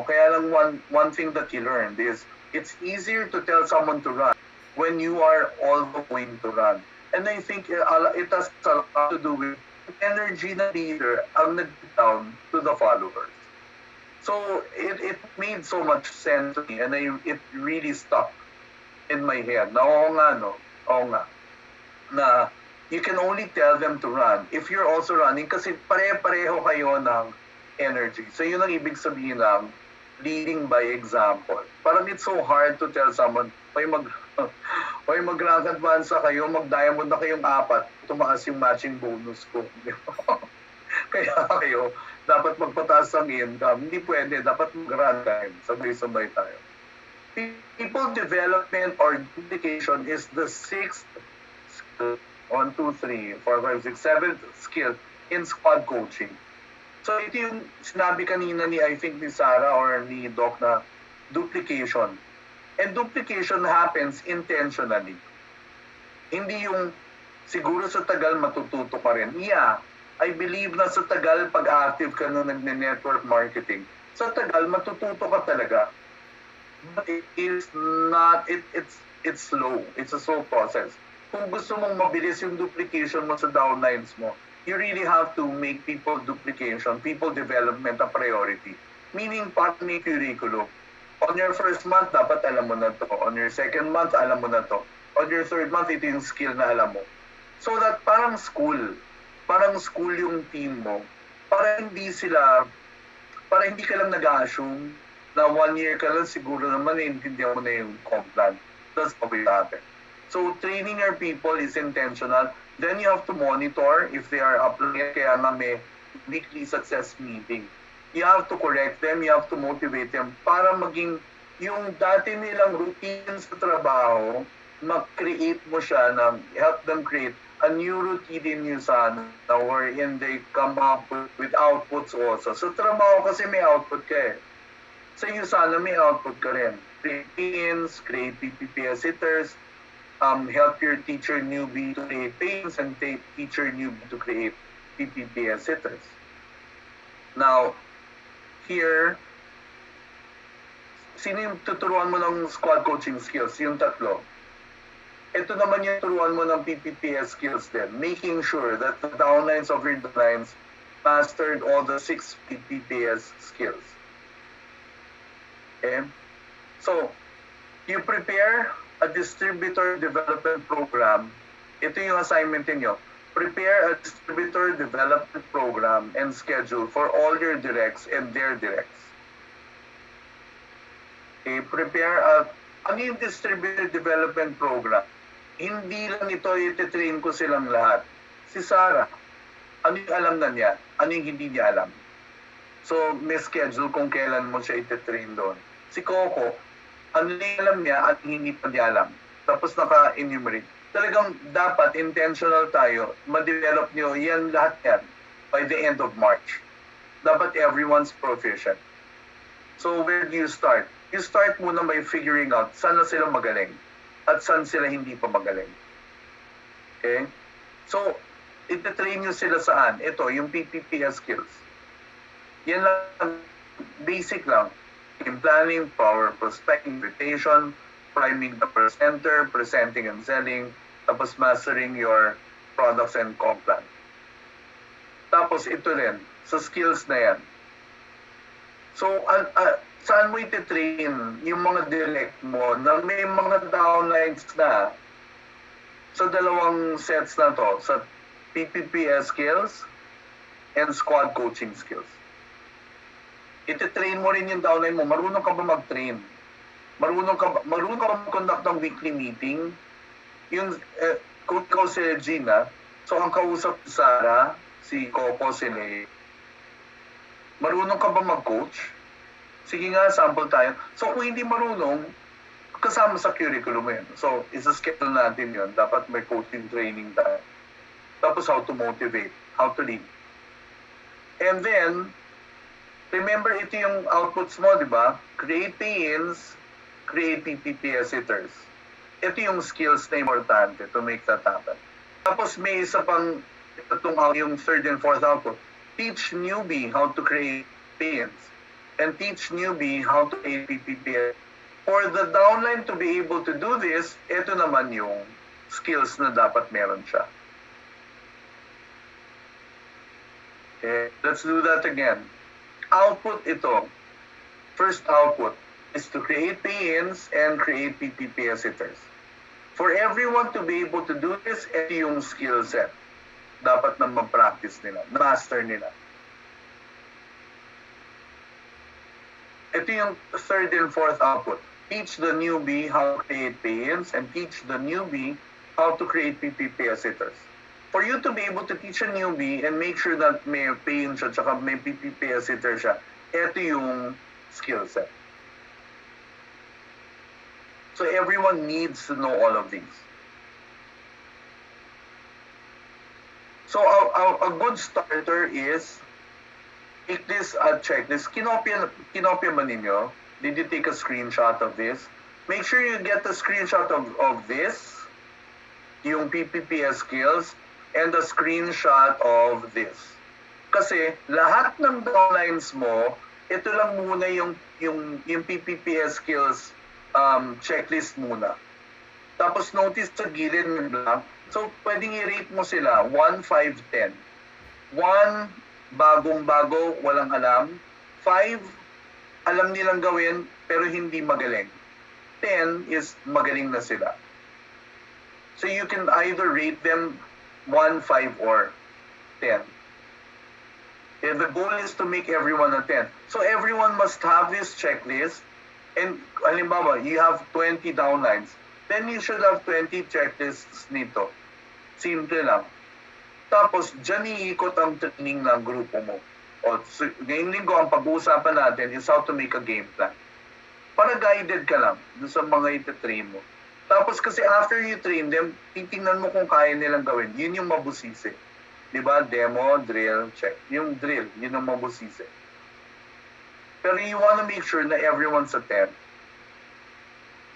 [SPEAKER 1] kaya lang one thing that he learned is, it's easier to tell someone to run when you are also going to run. And I think it has a lot to do with energy na leader ang nag-down to the followers. So it made so much sense to me, and it really stuck in my head. Na oo nga, na you can only tell them to run if you're also running kasi pare-pareho kayo ng energy. So yun ang ibig sabihin ng leading by example. Parang it's so hard to tell someone, Hoy, mag-rank advance na kayo, mag-diamond na kayong 4, tumaas yung matching bonus ko. Kaya kayo, dapat magpataas ang income. Hindi pwede, dapat mag-run time. Sabay-sabay tayo. People development or duplication is the 6th skill, 1, 2, 3, 4, 5, 6, 7th skill in squad coaching. So ito yung sinabi kanina ni, I think ni Sarah or ni Doc na duplication. And duplication happens intentionally. Hindi yung siguro sa tagal matututo ka rin. Yeah, I believe na sa tagal pag active ka nung nagne-network marketing, sa tagal matututo ka talaga. But it is not, it's slow. It's a slow process. Kung gusto mong mabilis yung duplication mo sa downlines mo, you really have to make people duplication, people development a priority. Meaning, part may curriculum. On your first month, dapat alam mo na to. On your second month, alam mo na to. On your third month, ito yung skill na alam mo. So that parang school yung team mo. Para hindi ka lang nag-assume na 1 year ka lang siguro naman naiintindihan mo na yung comp plan. That's how it happen. So training your people is intentional. Then you have to monitor if they are applying. Kaya na may weekly success meeting. You have to correct them, you have to motivate them para maging yung dati nilang routine sa trabaho, mag-create mo siya na help them create a new routine in USANA wherein they come up with outputs also. Sa trabaho kasi may output ka eh. Sa USANA may output ka rin. Create pins, create PPPS hitters, help your teacher newbie to create pins and teacher newbie to create PPPS hitters. Now, here, sino yung tuturuan mo ng squad coaching skills? Yung tatlo. Ito naman yung turuan mo ng PPPS skills din. Making sure that the downlines of your downlines mastered all the 6 PPPS skills. Okay? So, you prepare a distributor development program. Ito yung assignment niyo. Prepare a distributor development program and schedule for all your directs and their directs. Okay, ano yung distributor development program? Hindi lang ito ititrain ko silang lahat. Si Sarah, ano yung alam na niya? Ano yung hindi niya alam? So, may schedule kung kailan mo siya ititrain doon. Si Coco, ano yung alam niya at hindi pa niya alam? Tapos naka-enumerate. Talagang dapat intentional tayo, ma-develop nyo yan lahat yan by the end of March. Dapat everyone's proficient. So where do you start? You start muna by figuring out saan na sila magaling at saan sila hindi pa magaling. Okay? So, ititrain nyo sila saan? Ito, yung PPPS skills. Yan lang, basic lang. Team planning, power prospecting, invitation, priming the presenter, presenting and selling, tapos mastering your products and comp plan. Tapos ito rin, sa skills na yan. So, saan mo ititrain yung mga direct mo na may mga downlines na sa dalawang sets na to, sa PPPS skills and squad coaching skills. Ititrain mo rin yung downline mo. Marunong ka ba mag-train? Marunong ka ba mag-conduct ng weekly meeting? Yung, kung ikaw si Regina, so ang kausap si Sarah, si Coco, si Lay, marunong ka ba mag-coach? Sige nga, sample tayo. So kung hindi marunong, kasama sa curriculum mo yun. So, isa-schedule natin yun. Dapat may coaching training tayo. Tapos how to motivate, how to lead. And then, remember ito yung outputs mo, di ba? Create pay-ins, create PPPS hitters. Ito yung skills na importante to make that happen. Tapos may isa pang yung third and fourth output. Teach newbie how to create pay-ins and teach newbie how to create PPPS. For the downline to be able to do this, ito naman yung skills na dapat meron siya. Okay, let's do that again. Output ito. First output is to create pay-ins and create PPPS hitters. For everyone to be able to do this, ito yung skill set. Dapat na ma-practice nila, master nila. Ito yung third and fourth output. teach the newbie how to create pay-ins and teach the newbie how to create PPPS hitters. For you to be able to teach a newbie and make sure that may pay-in siya tsaka may PPPS hitter siya, ito yung skill set. So everyone needs to know all of these. So a good starter is take this checklist. Kinopya ba ninyo? Did you take a screenshot of this? Make sure you get the screenshot of this, yung PPPS skills, and the screenshot of this. Kasi lahat ng downlines mo, ito lang muna yung PPPS skills checklist muna. Tapos notice sa gilid ng blank. So, pwedeng i-rate mo sila 1, 5, 10. 1, bagong-bago, walang alam. 5, alam nilang gawin, pero hindi magaling. 10 is magaling na sila. So, you can either rate them 1, 5, or 10. And the goal is to make everyone a 10. So, everyone must have this checklist. And, halimbawa, you have 20 downlines. Then you should have 20 checklists nito. Simple lang. Tapos, dyan iikot ang training ng grupo mo. O, ngayong linggo, ang pag-uusapan natin is how to make a game plan. Para guided ka lang dun sa mga ititrain mo. Tapos kasi after you train them, titingnan mo kung kaya nilang gawin. Yun yung mabusisi. Diba? Demo, drill, check. Yung drill, yun ang mabusisi. Pero you wanna make sure na everyone's a 10.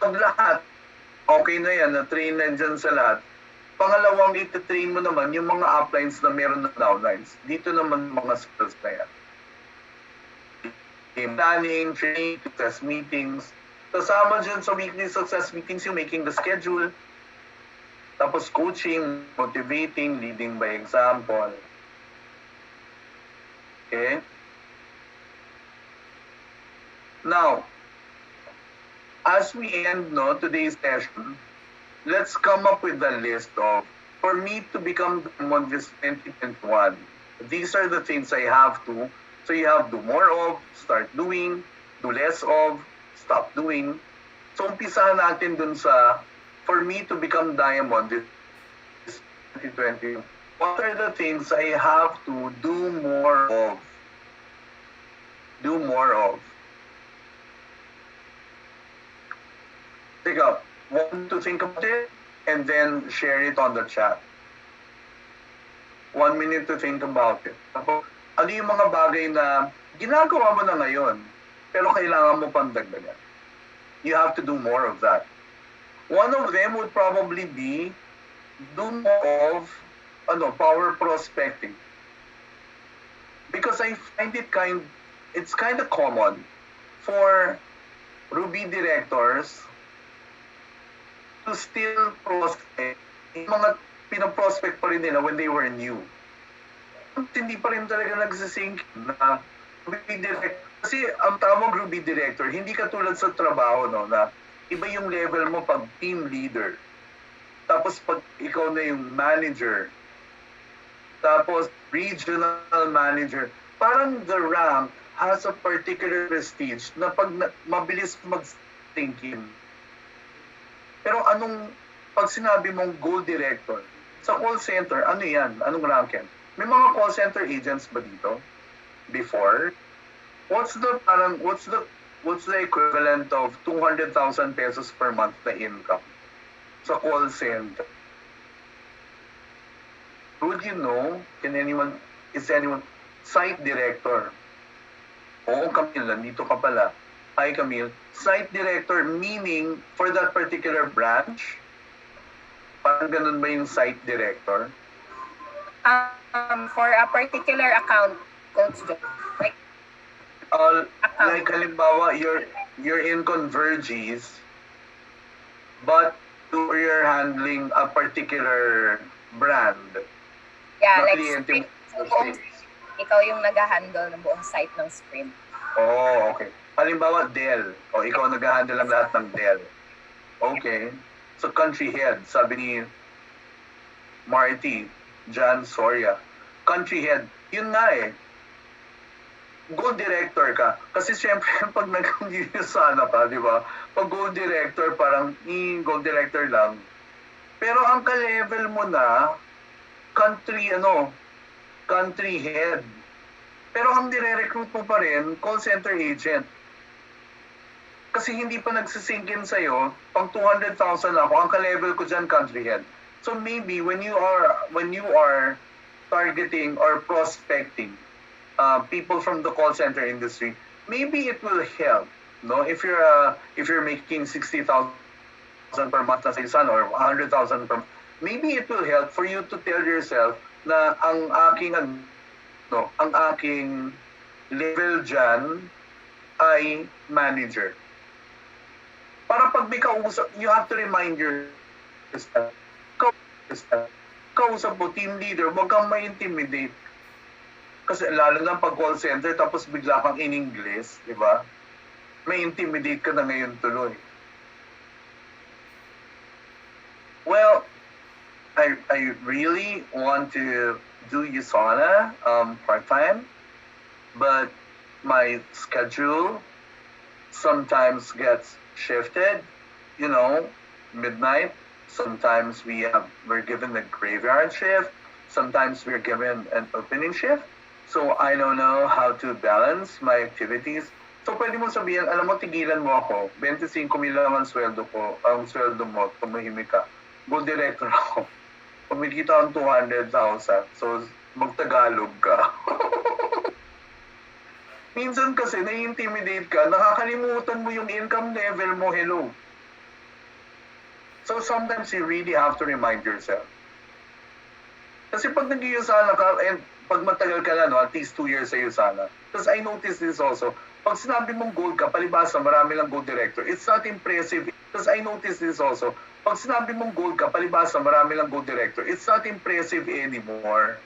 [SPEAKER 1] Pag lahat, okay na yan, na-train na dyan sa lahat. Pangalawang iti-train mo naman yung mga uplines na meron na downlines. Dito naman mga skills na yan. Game planning, training, success meetings. Kasama dyan sa weekly success meetings yung making the schedule. Tapos coaching, motivating, leading by example. Okay? Now, as we end today's session, let's come up with a list of, for me to become Diamond this 2021, these are the things I have to. So you have do more of, start doing, do less of, stop doing. So umpisahan natin dun sa, for me to become Diamond this 2020, what are the things I have to do more of? Do more of. Take out. Want to think about it and then share it on the chat. 1 minute to think about it. Ano yung mga bagay na ginagawa mo na ngayon pero kailangan mo pang dagdagan? You have to do more of that. One of them would probably be do more of power prospecting. Because I find it's kind of common for Ruby directors to still prospect yung mga pinaprospect pa rin nila when they were new. Hindi pa rin talaga nagsisink na Ruby Director. Kasi ang tamang Ruby Director, hindi katulad sa trabaho na iba yung level mo pag team leader. Tapos pag ikaw na yung manager. Tapos regional manager. Parang the rank has a particular prestige na pag mabilis mag-thinking. Pero pag sinabi mong goal director, sa call center, ano yan? Anong rank yan? May mga call center agents ba dito? Before? What's the equivalent of 200,000 pesos per month na income sa call center? Would you know? Is anyone? Site director. Oo, Camille, nandito ka pala. Hi, Camille. Site director, meaning for that particular branch? Parang ganun ba yung site director?
[SPEAKER 2] For a particular account, Coach Joe.
[SPEAKER 1] Like halimbawa, you're in Convergys, but you're handling a particular brand.
[SPEAKER 2] Yeah, like Sprint. Ikaw yung nag-handle ng buong site ng Sprint.
[SPEAKER 1] Oh, okay. Halimbawa, Dell. O, ikaw nag-handle ang lahat ng Dell. Okay. So, country head, sabi ni Marty, Jan Soria. Country head, yun nga eh. gold director ka. Kasi syempre, pag nag-sana ka, di ba? Pag gold director, parang, gold director lang. Pero ang ka-level mo na, country head. Pero ang dire-recruit mo pa rin, call center agent. Kasi hindi pa nagsisinkin sa'yo, pang 200,000 ako, ang ka-level ko dyan, country head. So maybe when you are targeting or prospecting people from the call center industry, maybe it will help, no? If you're making 60,000 per month na sa isan or 100,000 per month, maybe it will help for you to tell yourself na ang aking level dyan ay manager. Para pag may kausap, you have to remind yourself, kausap mo, team leader, huwag kang ma-intimidate. Kasi lalo na pag call center, tapos bigla kang in English, di ba? May intimidate ka na ngayon tuloy. Well, I really want to do USANA part-time, but my schedule sometimes gets shifted, midnight. Sometimes we're given the graveyard shift. Sometimes we're given an opening shift. So I don't know how to balance my activities. So pwede mo sabihin, alam mo, tigilan mo ako. 25,000 lang ang sweldo ko. Ang sweldo mo, tumahimik ka. Go director ako. Kumikita ang 200,000. So magtagalog ka. Minsan kasi nai-intimidate ka, nakakalimutan mo yung income level mo, hello. So sometimes you really have to remind yourself. Kasi pag nag-USANA ka, and pag matagal ka na, at least 2 years sa USANA. Because I noticed this also, pag sinabi mong gold ka, palibasa, marami lang gold director. It's not impressive. Because I noticed this also, pag sinabi mong gold ka, palibasa, marami lang gold director. It's not impressive anymore.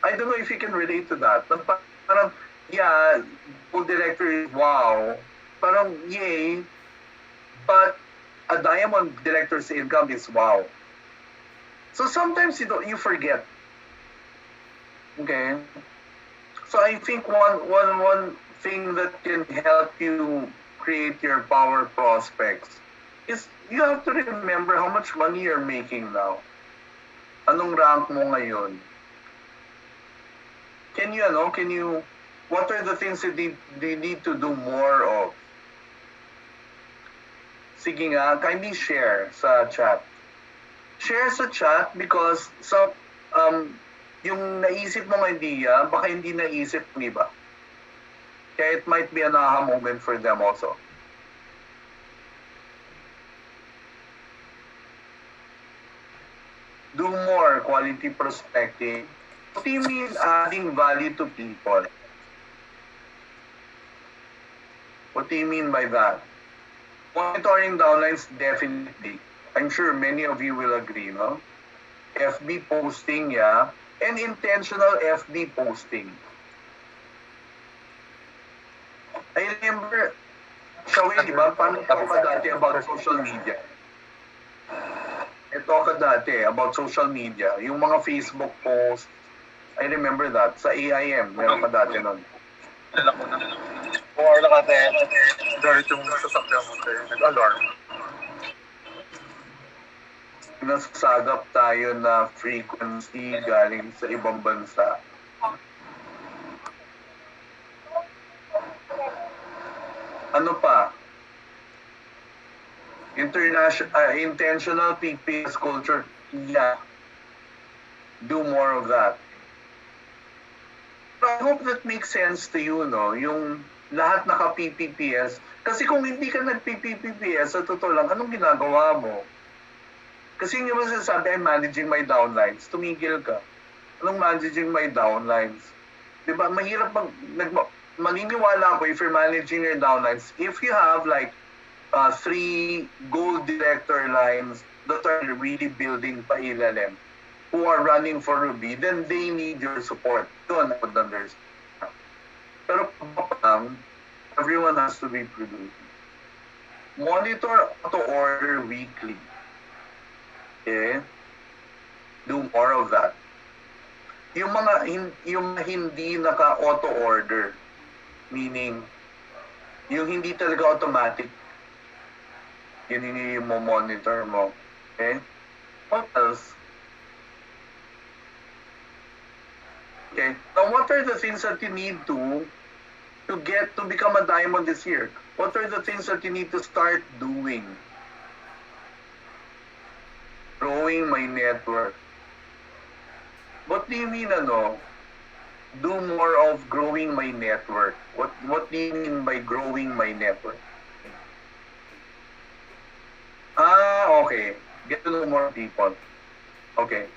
[SPEAKER 1] I don't know if you can relate to that. Parang, yeah, gold director is wow. Parang, yay. But a diamond director's income is wow. So sometimes you forget. Okay? So I think one thing that can help you create your power prospects is you have to remember how much money you're making now. Anong rank mo ngayon? What are the things that you need to do more of? Sige nga, kindly share sa chat. Share sa chat because yung naisip mong idea, baka hindi naisip ng iba. Kaya it might be an aha moment for them also. Do more quality prospecting. What do you mean adding value to people? What do you mean by that? Monitoring downlines, definitely. I'm sure many of you will agree, no? FB posting, yeah. And intentional FB posting. I remember, Shaway, di ba? Paano talk ka dati about social media? Talk ka dati about social media. Yung mga Facebook posts, I remember that. Sa AIM, meron ka dati nun.
[SPEAKER 3] Alam ko na. Or lang ate, dahil yung sasakyan mo tayo, nag-alarm.
[SPEAKER 1] Nasagap tayo na frequency galing sa ibang bansa. Ano pa? Intentional PPS culture. Yeah. Do more of that. I hope that makes sense to you, no? Yung lahat naka-PPPS. Kasi kung hindi ka nag-PPPS, sa totoo lang, anong ginagawa mo? Kasi yung masasabi, I'm managing my downlines. Tumigil ka. Anong managing my downlines? Diba? Mahirap maniniwala ko if you're managing your downlines. If you have like 3 gold director lines that are really building pa ilalim, who are running for Ruby, then they need your support. Doon I would understand. Pero everyone has to be producing. Monitor auto-order weekly. Okay? Do more of that. Yung hindi naka-auto-order, Meaning, yung hindi talaga automatic, yun yung monitor mo. Okay? What else? Okay. Now, what are the things that you need to become a diamond this year? What are the things that you need to start doing? Growing my network. What do you mean, do more of growing my network? What do you mean by growing my network? Okay. Get to know more people. Okay.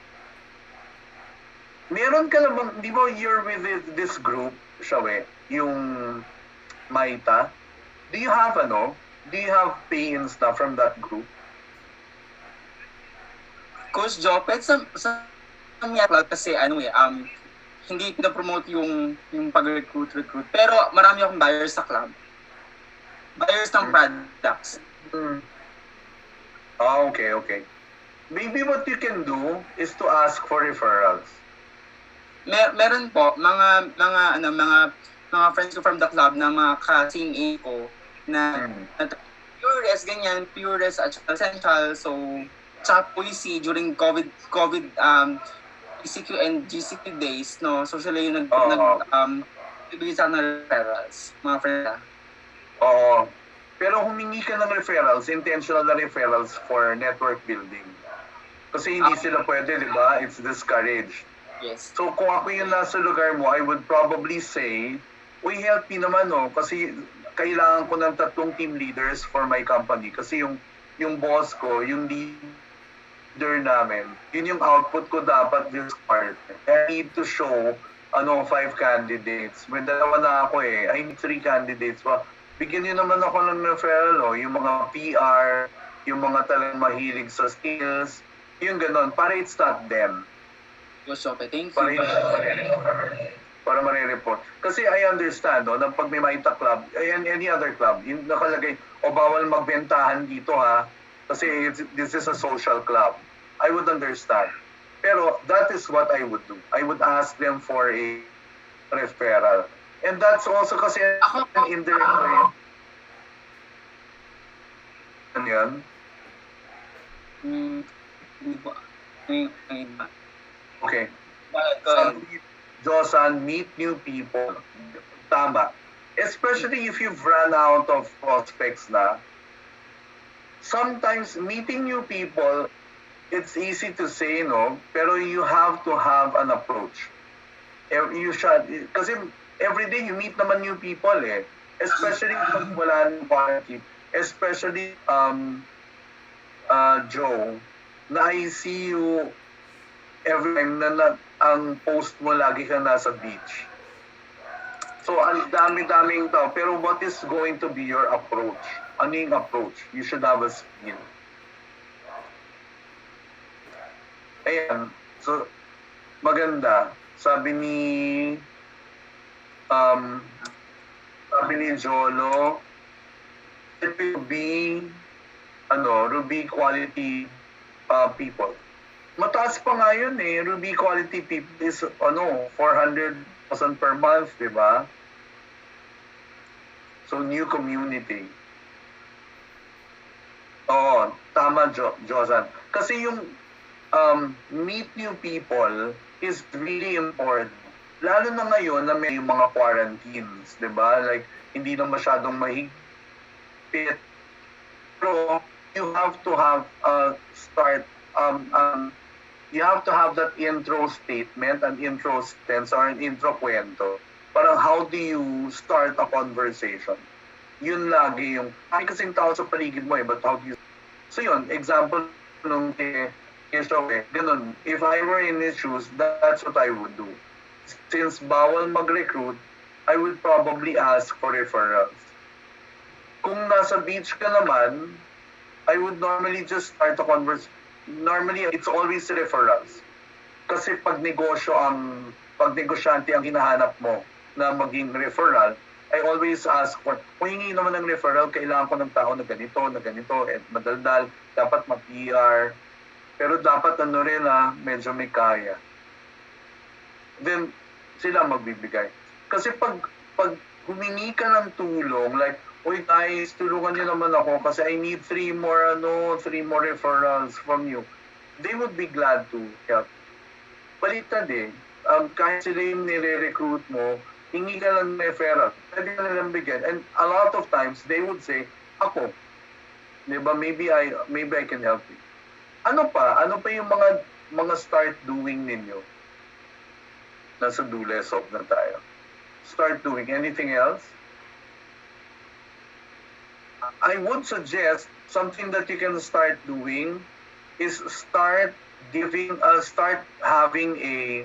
[SPEAKER 1] Meron ka na bang, di ba you're with this group, Shawe, yung Maita? Do you have pay-ins na from that group?
[SPEAKER 4] Coach Jopet, sa Mia Club kasi hindi pinapromote yung pag-recruit. Pero marami akong buyers sa club. Buyers ng products.
[SPEAKER 1] Okay. Maybe what you can do is to ask for referrals.
[SPEAKER 4] Meron po mga friends ko from the club na mga ka-same ko na Pures, ganyan, Pures at Essential. So, tsaka policy during COVID ECQ and GCQ days, no? So sila yung nagbibigay sa ng referrals, mga friends.
[SPEAKER 1] Oo. Pero humingi ka ng referrals, intentional na referrals for network building. Kasi hindi sila pwede, di ba? It's discouraged.
[SPEAKER 4] Yes.
[SPEAKER 1] So kung ako yung nasa lugar mo, I would probably say, uy, help me naman, no? Kasi kailangan ko ng 3 team leaders for my company. Kasi yung boss ko, yung leader namin, yun yung output ko dapat this quarter. I need to show 5 candidates. May 2 na ako eh. I need 3 candidates. Bigyan niyo naman ako ng referral, yung mga PR, yung mga talagang mahilig sa skills, yung ganon, para it's not them.
[SPEAKER 4] So, thank you.
[SPEAKER 1] Para marireport. Kasi I understand, na pag may Maita Club, any other club, yung nakalagay, bawal magbentahan dito ha, kasi this is a social club. I would understand. Pero that is what I would do. I would ask them for a referral. And that's also kasi an indirect way. Ano yan? Okay. Josan, meet new people. Tama. Especially if you've run out of prospects na. Sometimes meeting new people, it's easy to say, no? Pero you have to have an approach. You should, kasi every day you meet naman new people eh. Especially kung wala ng quarantine. Especially Joe, na I see you every time na ang post mo lagi ka nasa beach. So ang dami-daming tao. Pero what is going to be your approach? Ano yung approach? You should have a skill. Ayan. So, maganda. Sabi ni Jolo, it will be Ruby quality people. Mataas pa nga yun eh. Ruby quality people is 400,000 per month, di ba? So, new community. Oo, tama, Josan. Kasi yung meet new people is really important. Lalo na ngayon na may mga quarantines, di ba? Like, hindi na masyadong mahigpit. Pero, you have to have you have to have that intro statement, an intro stance, or an intro kwento. Parang how do you start a conversation? Yun lagi yung, ay kasing tao sa paligid mo but how do you... So yun, example nung ganun. If I were in his shoes, that's what I would do. Since bawal mag-recruit, I would probably ask for referrals. Kung nasa beach ka naman, I would normally just start a conversation. Normally, it's always referrals. Kasi pag negosyante ang hinahanap mo na maging referral, I always ask for, kung hingi naman ng referral, kailangan ko ng tao na ganito, at madaldal, dapat ma-PR, pero dapat medyo may kaya. Then, sila magbibigay. Kasi pag pag humingi ka ng tulong, like, uy guys, tulungan niyo naman ako kasi I need 3 more referrals from you. They would be glad to help. Baliktad eh. Kahit sila yung nire-recruit mo, hingi ka lang ng referral. Pwede ka nilang bigyan. And a lot of times, they would say, ako, diba, maybe I can help you. Ano pa? Ano pa yung mga start doing ninyo? Nasa do less of na tayo. Start doing. Anything else? I would suggest something that you can start doing is start having a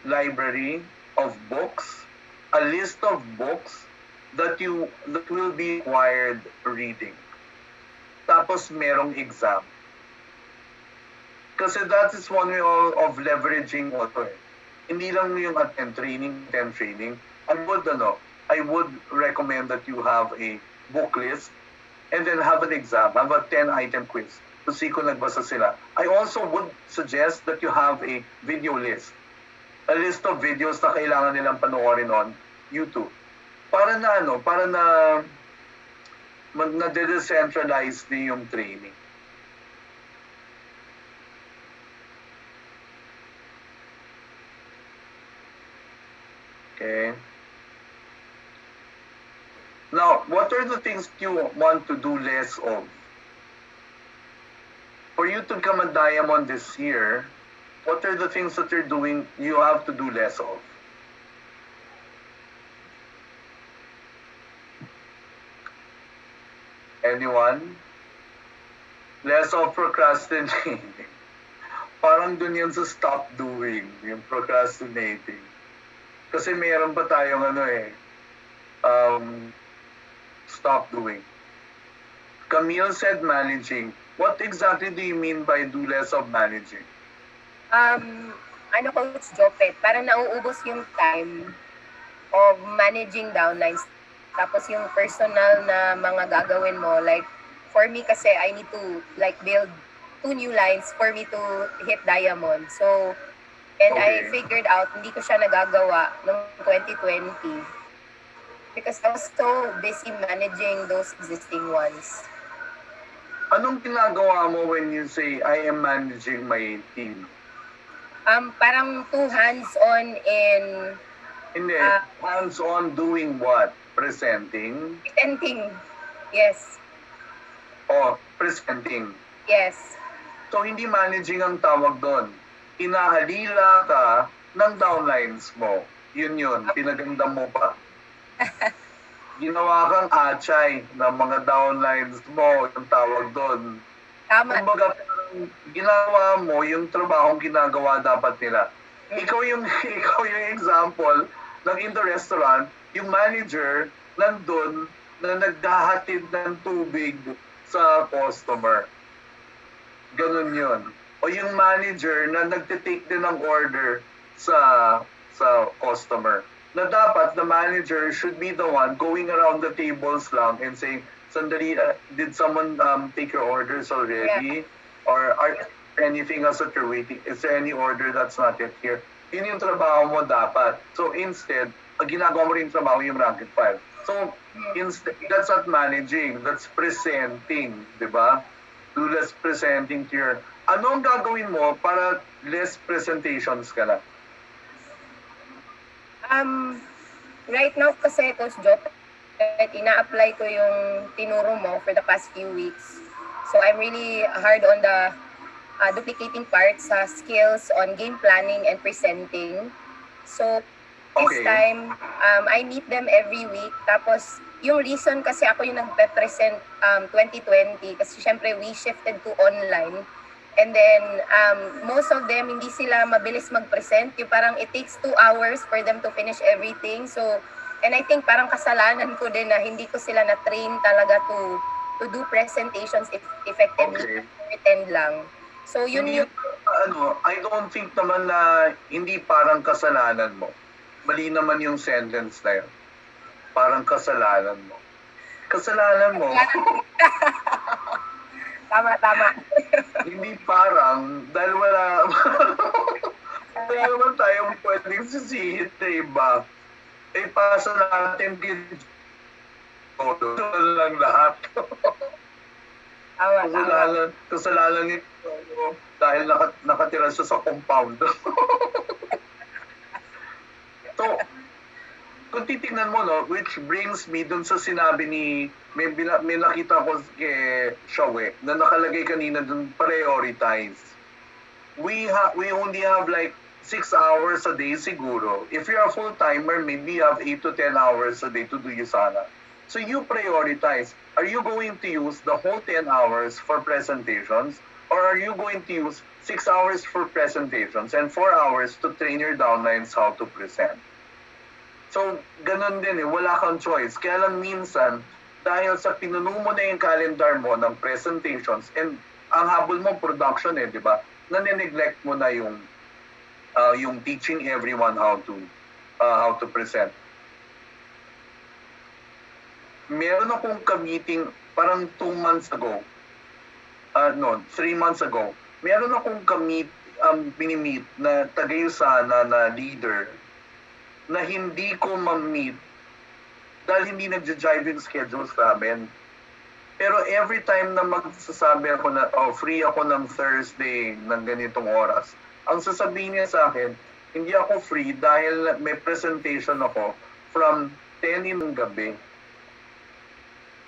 [SPEAKER 1] library of books, a list of books that will be required reading. Tapos merong exam. Kasi that is one way of leveraging also eh. Hindi lang yung attend training. I would recommend that you have a book list and then have an exam, have a 10-item quiz to see kung nagbasa sila. I also would suggest that you have a video list. A list of videos na kailangan nilang panoorin on YouTube. Para na de-decentralize din yung training. Okay. Now, what are the things you want to do less of? For you to become a diamond this year, what are the things that you have to do less of? Anyone? Less of procrastinating. Parang dun yun sa stop doing, yung procrastinating. Kasi meron pa tayong stop doing. Camille said managing. What exactly do you mean by do less of managing?
[SPEAKER 2] Coach Jopet, parang nauubos yung time of managing downlines. Tapos yung personal na mga gagawin mo, like, for me kasi I need to build 2 new lines for me to hit diamond. So, and okay. I figured out, hindi ko siya nagagawa noong 2020 because I was so busy managing those existing ones.
[SPEAKER 1] Anong ginagawa mo when you say, I am managing my team?
[SPEAKER 2] Parang 2 hands-on in...
[SPEAKER 1] Hindi, hands-on doing what? Presenting?
[SPEAKER 2] Presenting, yes.
[SPEAKER 1] Oh, presenting?
[SPEAKER 2] Yes.
[SPEAKER 1] So, hindi managing ang tawag doon. Inahalila ka ng downlines mo. Yun, pinaganda mo pa. Ginawa kang atchay ng mga downlines mo, yung tawag doon.
[SPEAKER 2] Tama.
[SPEAKER 1] Kumbaga, ginawa mo yung trabahong ginagawa dapat nila. Ikaw yung example ng in the restaurant, yung manager nandun na naghahatid ng tubig sa customer. Ganun yun. O yung manager na nagtitake din ng order sa customer. Na dapat the manager should be the one going around the tables lang and saying, sandali, did someone take your orders already? Yeah. Or are anything else that you're waiting? Is there any order that's not yet here? Yun yung trabaho mo dapat. So instead, ginagawa mo rin trabaho yung rank and file. So instead, that's not managing, that's presenting, di ba? Do less presenting to your... Ano ang gagawin mo para less presentations ka na?
[SPEAKER 2] Right now kasi, Coach Jop, ina-apply ko yung tinuro mo for the past few weeks. So I'm really hard on the duplicating parts sa skills on game planning and presenting. So this time, I meet them every week. Tapos yung reason kasi ako yung nagpe-present 2020 kasi syempre we shifted to online. And then, most of them, hindi sila mabilis mag-present. Yung parang it takes 2 hours for them to finish everything. So, and I think parang kasalanan ko din na hindi ko sila na-train talaga to do presentations effectively. Pretend lang. So, yun yung...
[SPEAKER 1] I don't think naman na hindi parang kasalanan mo. Mali naman yung sentence na yun. Parang kasalanan mo. Kasalanan mo.
[SPEAKER 2] Tama.
[SPEAKER 1] Hindi parang, dahil wala naman tayong pwedeng sisihin na iba. ipasa natin din todo lang lahat.
[SPEAKER 2] Tama.
[SPEAKER 1] Kasalanan ni dahil nakatira siya sa compound. So, kung titignan mo, no, which brings me dun sa sinabi ni, may nakita ko kay Shawe, na nakalagay kanina dun, prioritize. We only have like 6 hours a day siguro. If you're a full-timer, maybe you have 8 to 10 hours a day to do Yusana. So you prioritize. Are you going to use the whole 10 hours for presentations? Or are you going to use 6 hours for presentations and 4 hours to train your downlines how to present? So, ganun din wala kang choice. Kaya lang minsan, dahil sa pinuno mo na yung calendar mo ng presentations, and ang habol mo production di ba? Nane-neglect mo na yung teaching everyone how to present. Meron akong ka-meeting parang 2 months ago. 3 months ago. Meron akong mini-meet na taga-Yusana na leader na hindi ko ma-meet dahil hindi nagja-jive yung schedules namin. Pero every time na magsasabi ako na free ako ng Thursday ng ganitong oras, ang sasabihin niya sa akin, hindi ako free dahil may presentation ako from 10 in gabi.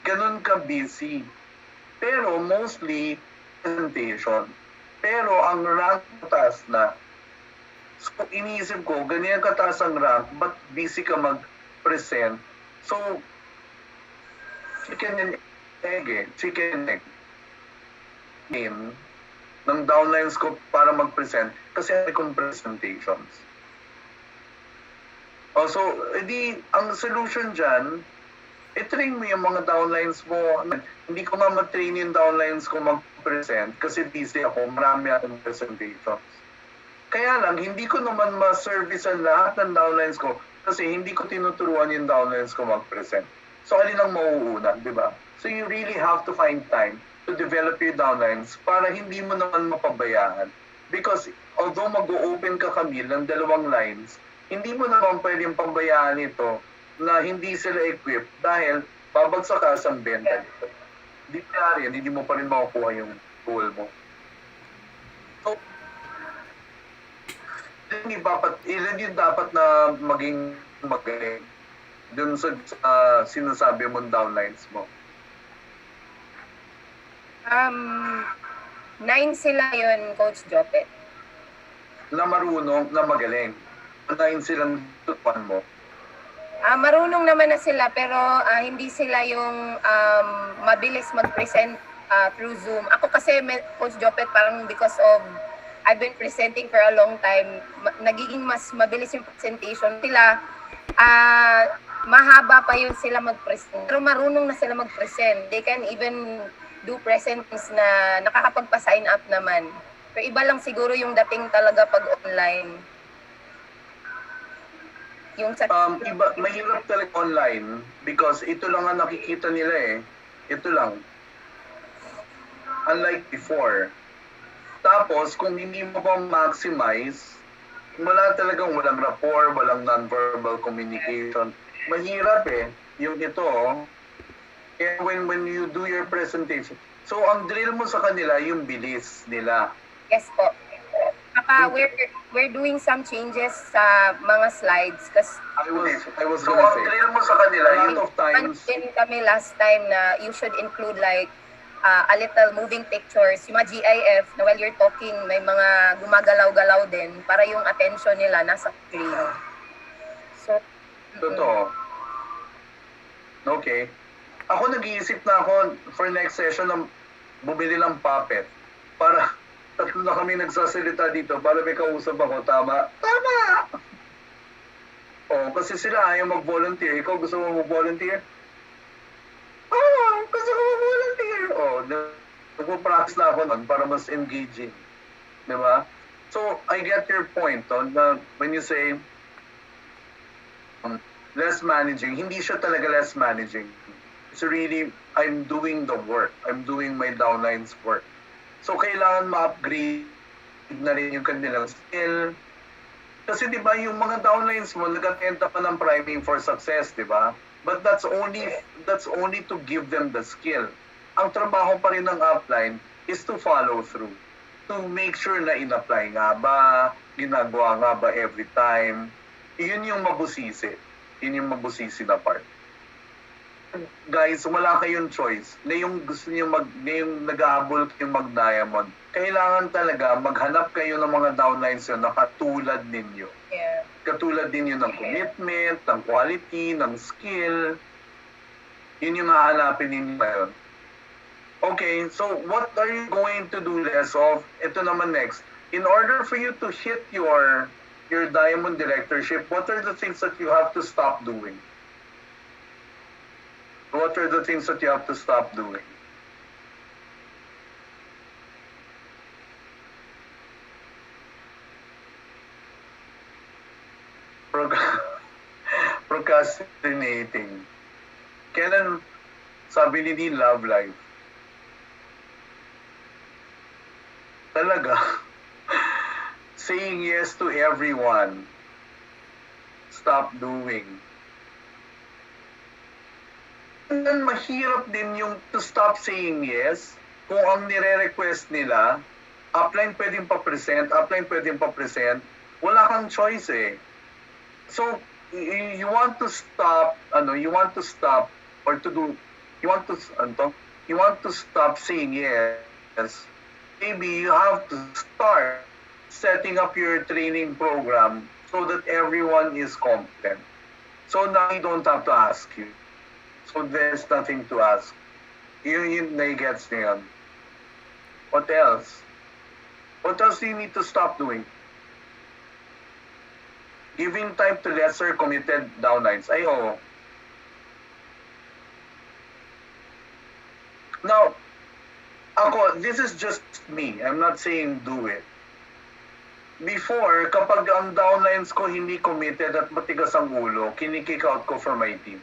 [SPEAKER 1] Ganun ka busy. Pero mostly presentation. Pero ang rank taas na. So iniisip ko, ganyan kataas ang rank, but busy ka mag-present. So, chicken and egg. Name ng downlines ko para mag-present kasi may kong presentations. Also, ang solution dyan, i-train mo yung mga downlines mo. Hindi ko ma-train yung downlines ko mag-present kasi busy ako, marami akong presentations. Kaya lang, hindi ko naman ma-service ang lahat ng downlines ko kasi hindi ko tinuturuan yung downlines ko mag-present. So, alin ang mauuna, di ba? So, you really have to find time to develop your downlines para hindi mo naman mapabayaan. Because although mag-open ka kami ng 2 lines, hindi mo naman pwedeng pabayaan ito na hindi sila equipped dahil babagsak ka sa benta nito. Di pa rin, hindi mo pa rin makukuha yung goal mo. So, ilan yung dapat na maging magaling dun sa sinasabi mong downlines mo?
[SPEAKER 2] 9 sila yun, Coach Jopet.
[SPEAKER 1] Na marunong, na magaling. 9 silang tutupan mo.
[SPEAKER 2] Marunong naman na sila pero hindi sila yung mabilis mag-present through Zoom. Ako kasi, Coach Jopet, parang because of I've been presenting for a long time, nagiging mas mabilis yung presentation. Sila, mahaba pa yun sila mag-present. Pero marunong na sila mag-present. They can even do presents na nakakapagpa-sign up naman. Pero iba lang siguro yung dating talaga pag online. Yung sa
[SPEAKER 1] mahirap talaga online because ito lang ang nakikita nila Ito lang. Unlike before. Tapos, kung hindi mo pa maximize, walang rapport, walang non-verbal communication. Mahirap yung ito. Kaya when you do your presentation, so ang drill mo sa kanila, yung bilis nila.
[SPEAKER 2] Yes po. We're doing some changes sa mga slides kasi
[SPEAKER 1] I was gonna say. So ang drill mo sa kanila, a lot of times.
[SPEAKER 2] Din kami last time na you should include like a little moving pictures, yung mga GIF na while you're talking, may mga gumagalaw-galaw din para yung attention nila nasa screen. So,
[SPEAKER 1] totoo. Okay. Ako nag-iisip na ako for next session na bumili ng puppet para tatlo na kami nagsasalita dito para may kausap ako. Tama? Tama! Kasi sila ayaw mag-volunteer. Ikaw gusto mo mag-volunteer? Gusto ko mag-volunteer. Nagpo-practice na ako nun para mas engaging. Diba? So, I get your point na when you say less managing, hindi siya talaga less managing. It's really, I'm doing the work. I'm doing my downlines work. So, kailangan ma-upgrade na rin yung kanilang skill. Kasi di ba yung mga downlines mo, nag-attend pa ng priming for success, di ba? But that's only to give them the skill. Ang trabaho pa rin ng upline is to follow through. To make sure na in-apply nga ba, ginagawa nga ba every time. Yun yung mabusisi. Yun yung mabusisi na part. Guys, wala kayong choice. Na yung gusto niyo na yung nag-aabol kayong mag-diamond, kailangan talaga maghanap kayo ng mga downlines yun na katulad ninyo.
[SPEAKER 2] Yeah.
[SPEAKER 1] Katulad din yun ng commitment, ng quality, ng skill. Yun yung hahanapin ninyo ngayon. Okay, so what are you going to do less of? Ito naman next. In order for you to hit your diamond directorship, what are the things that you have to stop doing? What are the things that you have to stop doing? Procrastinating. Kailan sabi ni Dean, love life? Talaga. Saying yes to everyone. Stop doing. And mahirap din yung to stop saying yes kung ang nire-request nila, upline pwedeng pa-present, wala kang choice eh. So, you want to stop saying yes. Maybe you have to start setting up your training program so that everyone is competent. So now you don't have to ask you. So there's nothing to ask. Yun na-gets niya yun. What else? What else do you need to stop doing? Giving time to lesser committed downlines. Ay, oo. Now, this is just me. I'm not saying do it. Before, kapag ang downlines ko hindi committed at matigas ang ulo, kinikick out ko from my team.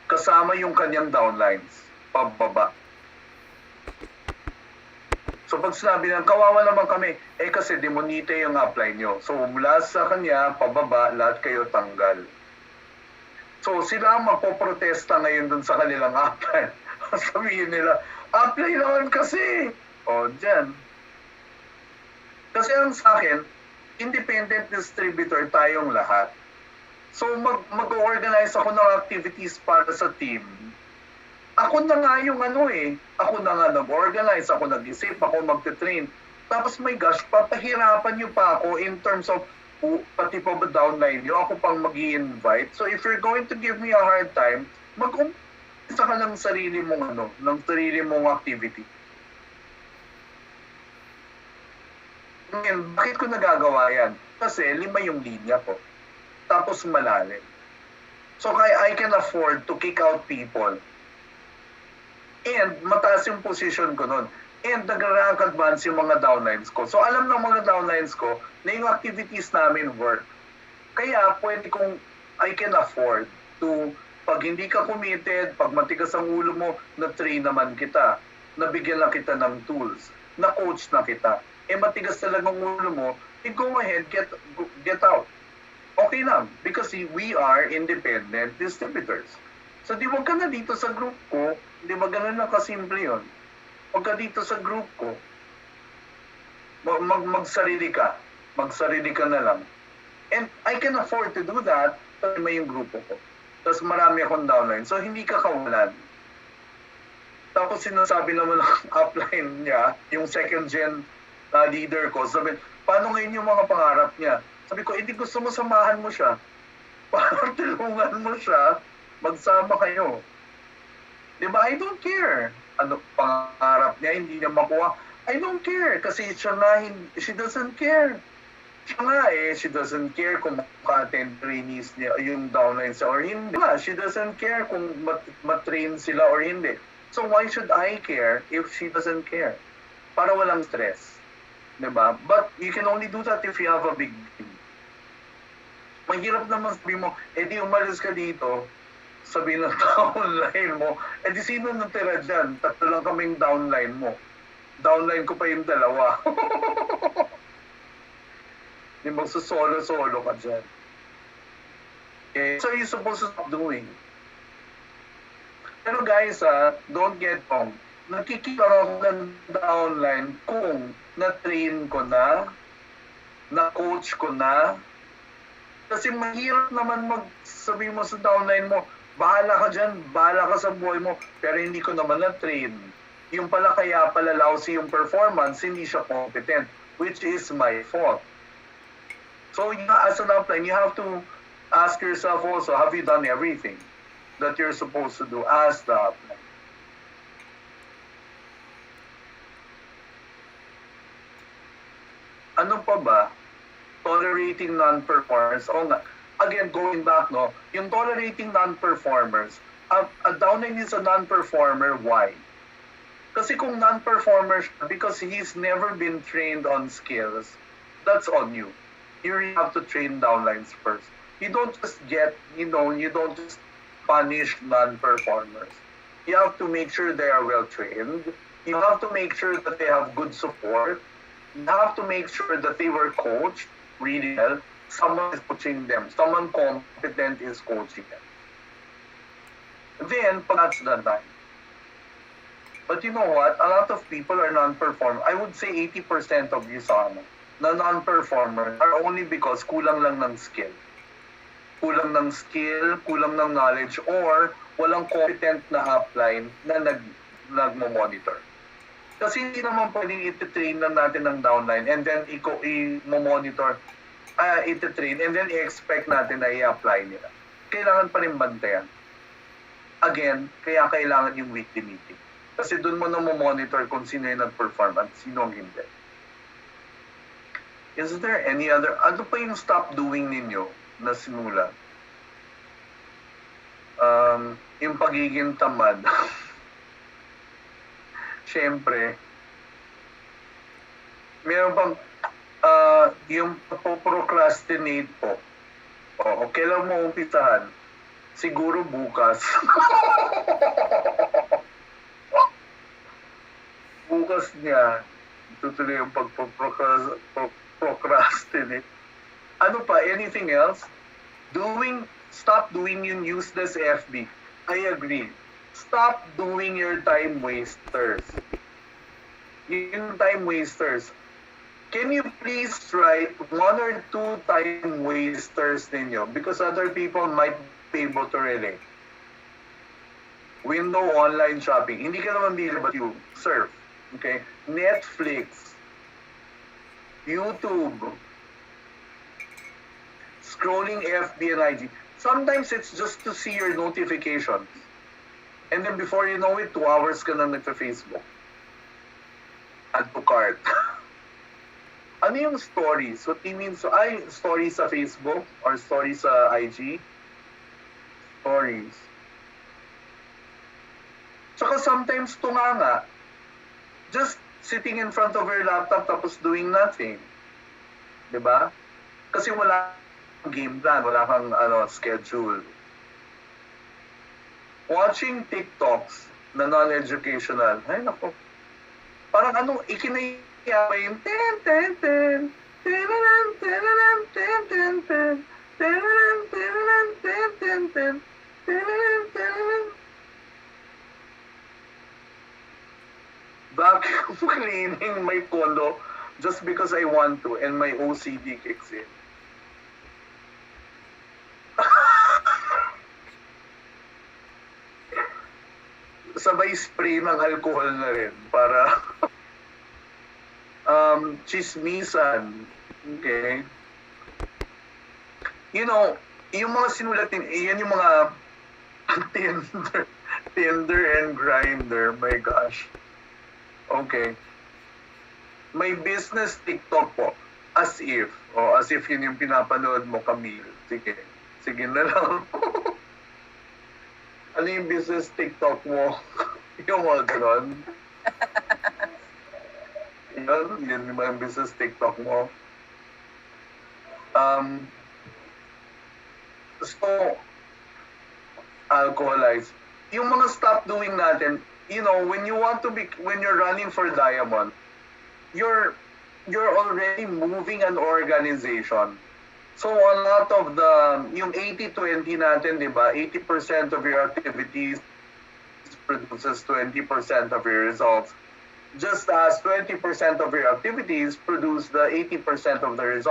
[SPEAKER 1] Kasama yung kanyang downlines, pababa. So pag sinabi ng kawawa naman kami, kasi demonite yung upline nyo. So mula sa kanya, pababa, lahat kayo tanggal. So sila ang mapoprotesta ngayon dun sa kanilang upline. Sabihin nila, upline naman kasi. Dyan. Kasi ang sa akin, independent distributor tayong lahat. So mag-organize ako ng activities para sa team. Ako na nga yung ako na nga nag-organize, ako nag-isip, ako magte-train. Tapos my gosh, papahirapan niyo pa ako in terms of pati pa ba downline niyo, ako pang mag-i-invite. So if you're going to give me a hard time, mag-umpisa ka ng sarili mong activity. Ngayon, bakit ko nagagawa yan? Kasi 5 yung linya ko. Tapos malalim. So I can afford to kick out people. And mataas yung position ko nun. And nag-rank advance yung mga downlines ko. So alam ng mga downlines ko na yung activities namin work. Kaya I can afford to, pag hindi ka committed, pag matigas ang ulo mo, na-train naman kita. Nabigyan lang kita ng tools. Na-coach na kita. Matigas talagang ulo mo, go ahead, get out. Okay lang, because we are independent distributors. So di wag ka na dito sa group ko, di ba ganun lang kasimple yun? Wag ka dito sa group ko, magsarili ka na lang. And I can afford to do that, kasi may yung grupo ko. Tapos marami akong downline, so hindi ka kawalan. Tapos sinasabi naman ng upline niya, yung second gen leader ko, sabi, paano ngayon yung mga pangarap niya? Sabi ko, hindi gusto mo samahan mo siya. Parang tulungan mo siya, magsama kayo. Diba? I don't care. Ano pangarap niya, hindi niya makuha. I don't care. Kasi siya nga, she doesn't care. Siya nga she doesn't care kung maka-attend trainees niya, yung downlines or hindi. She doesn't care kung matrain sila or hindi. So why should I care if she doesn't care? Para walang stress. Diba? But you can only do that if you have a big team. Mahirap naman sabi mo, di umalis ka dito, sabi ng downline mo, di sino natira dyan? 3 lang kaming downline mo. Downline ko pa yung 2. Yung magsusolo-solo ka dyan. Okay? So you're supposed to stop doing. Pero guys, don't get wrong. Nakikita ng online kung na-train ko na-coach ko na. Kasi mahirap naman magsabi mo sa downline mo, bahala ka dyan, bahala ka sa buhay mo, pero hindi ko naman na-train. Yung pala kaya pala lousy yung performance, hindi siya competent, which is my fault. So as an upline, you have to ask yourself also, have you done everything that you're supposed to do as the upline? Ano pa ba? Tolerating non-performers. Oh, again, going back, no, yung tolerating non-performers, a downline is a non-performer, why? Kasi kung non-performer siya, because he's never been trained on skills, that's on you. You really have to train downlines first. You don't just you don't just punish non-performers. You have to make sure they are well trained. You have to make sure that they have good support. You have to make sure that they were coached really well. Someone is coaching them. Someone competent is coaching them. Then, that's the time. But you know what? A lot of people are non-performer. I would say 80% of you na non-performer are only because kulang lang ng skill. Kulang ng skill, kulang ng knowledge, or walang competent na upline na nagmo-monitor. Kasi hindi naman pwedeng iti-train lang natin ng downline and then i-monitor, iti-train and then i-expect natin na i-apply nila. Kailangan pa rin bantayan. Again, kaya kailangan yung weekly meeting. Kasi doon mo na monitor kung sino yung nag-perform at sino ang hindi. Is there any other, ano pa yung stop doing ninyo na simula? Yung pagiging tamad. Siyempre, meron bang yung procrastinate po. Kailan mo umpisahan? Siguro bukas. Bukas niya, tutuloy yung procrastinate. Ano pa? Anything else? Stop doing yung useless FB. I agree. Stop doing your time wasters. Yung time wasters. Can you please write 1 or 2 time wasters ninyo? Because other people might be able to relate. Window online shopping. Hindi ka naman bili but you surf. Okay? Netflix. YouTube. Scrolling FB and IG. Sometimes it's just to see your notifications. And then before you know it, 2 hours ka na nagpa-Facebook. Add to cart. Ano yung stories? What do you mean? Stories sa Facebook or stories sa IG? Stories. Tsaka sometimes tunganga. Just sitting in front of your laptop tapos doing nothing. Diba? Kasi wala kang game plan, wala kang schedule. Watching TikToks na non-educational, ay nako, parang ikinaya pa yung vacuum cleaning my condo just because I want to and my OCD kicks in. Sabay spray ng alcohol na rin para chismisan. Okay? You know, yung mga sinulat yan yung mga Tinder and Grindr, my gosh. Okay. May business TikTok po. As if yun yung pinapanood mo, Camille. Sige na lang. Ano yung business TikTok mo? Yung mga ganon. Yun yung mga business TikTok mo. So, alcoholize. Yung mga stop doing natin, when you're running for diamond, you're already moving an organization. So a lot of the, yung 80-20 natin, di ba? 80% of your activities produces 20% of your results. Just as 20% of your activities produce the 80% of the results.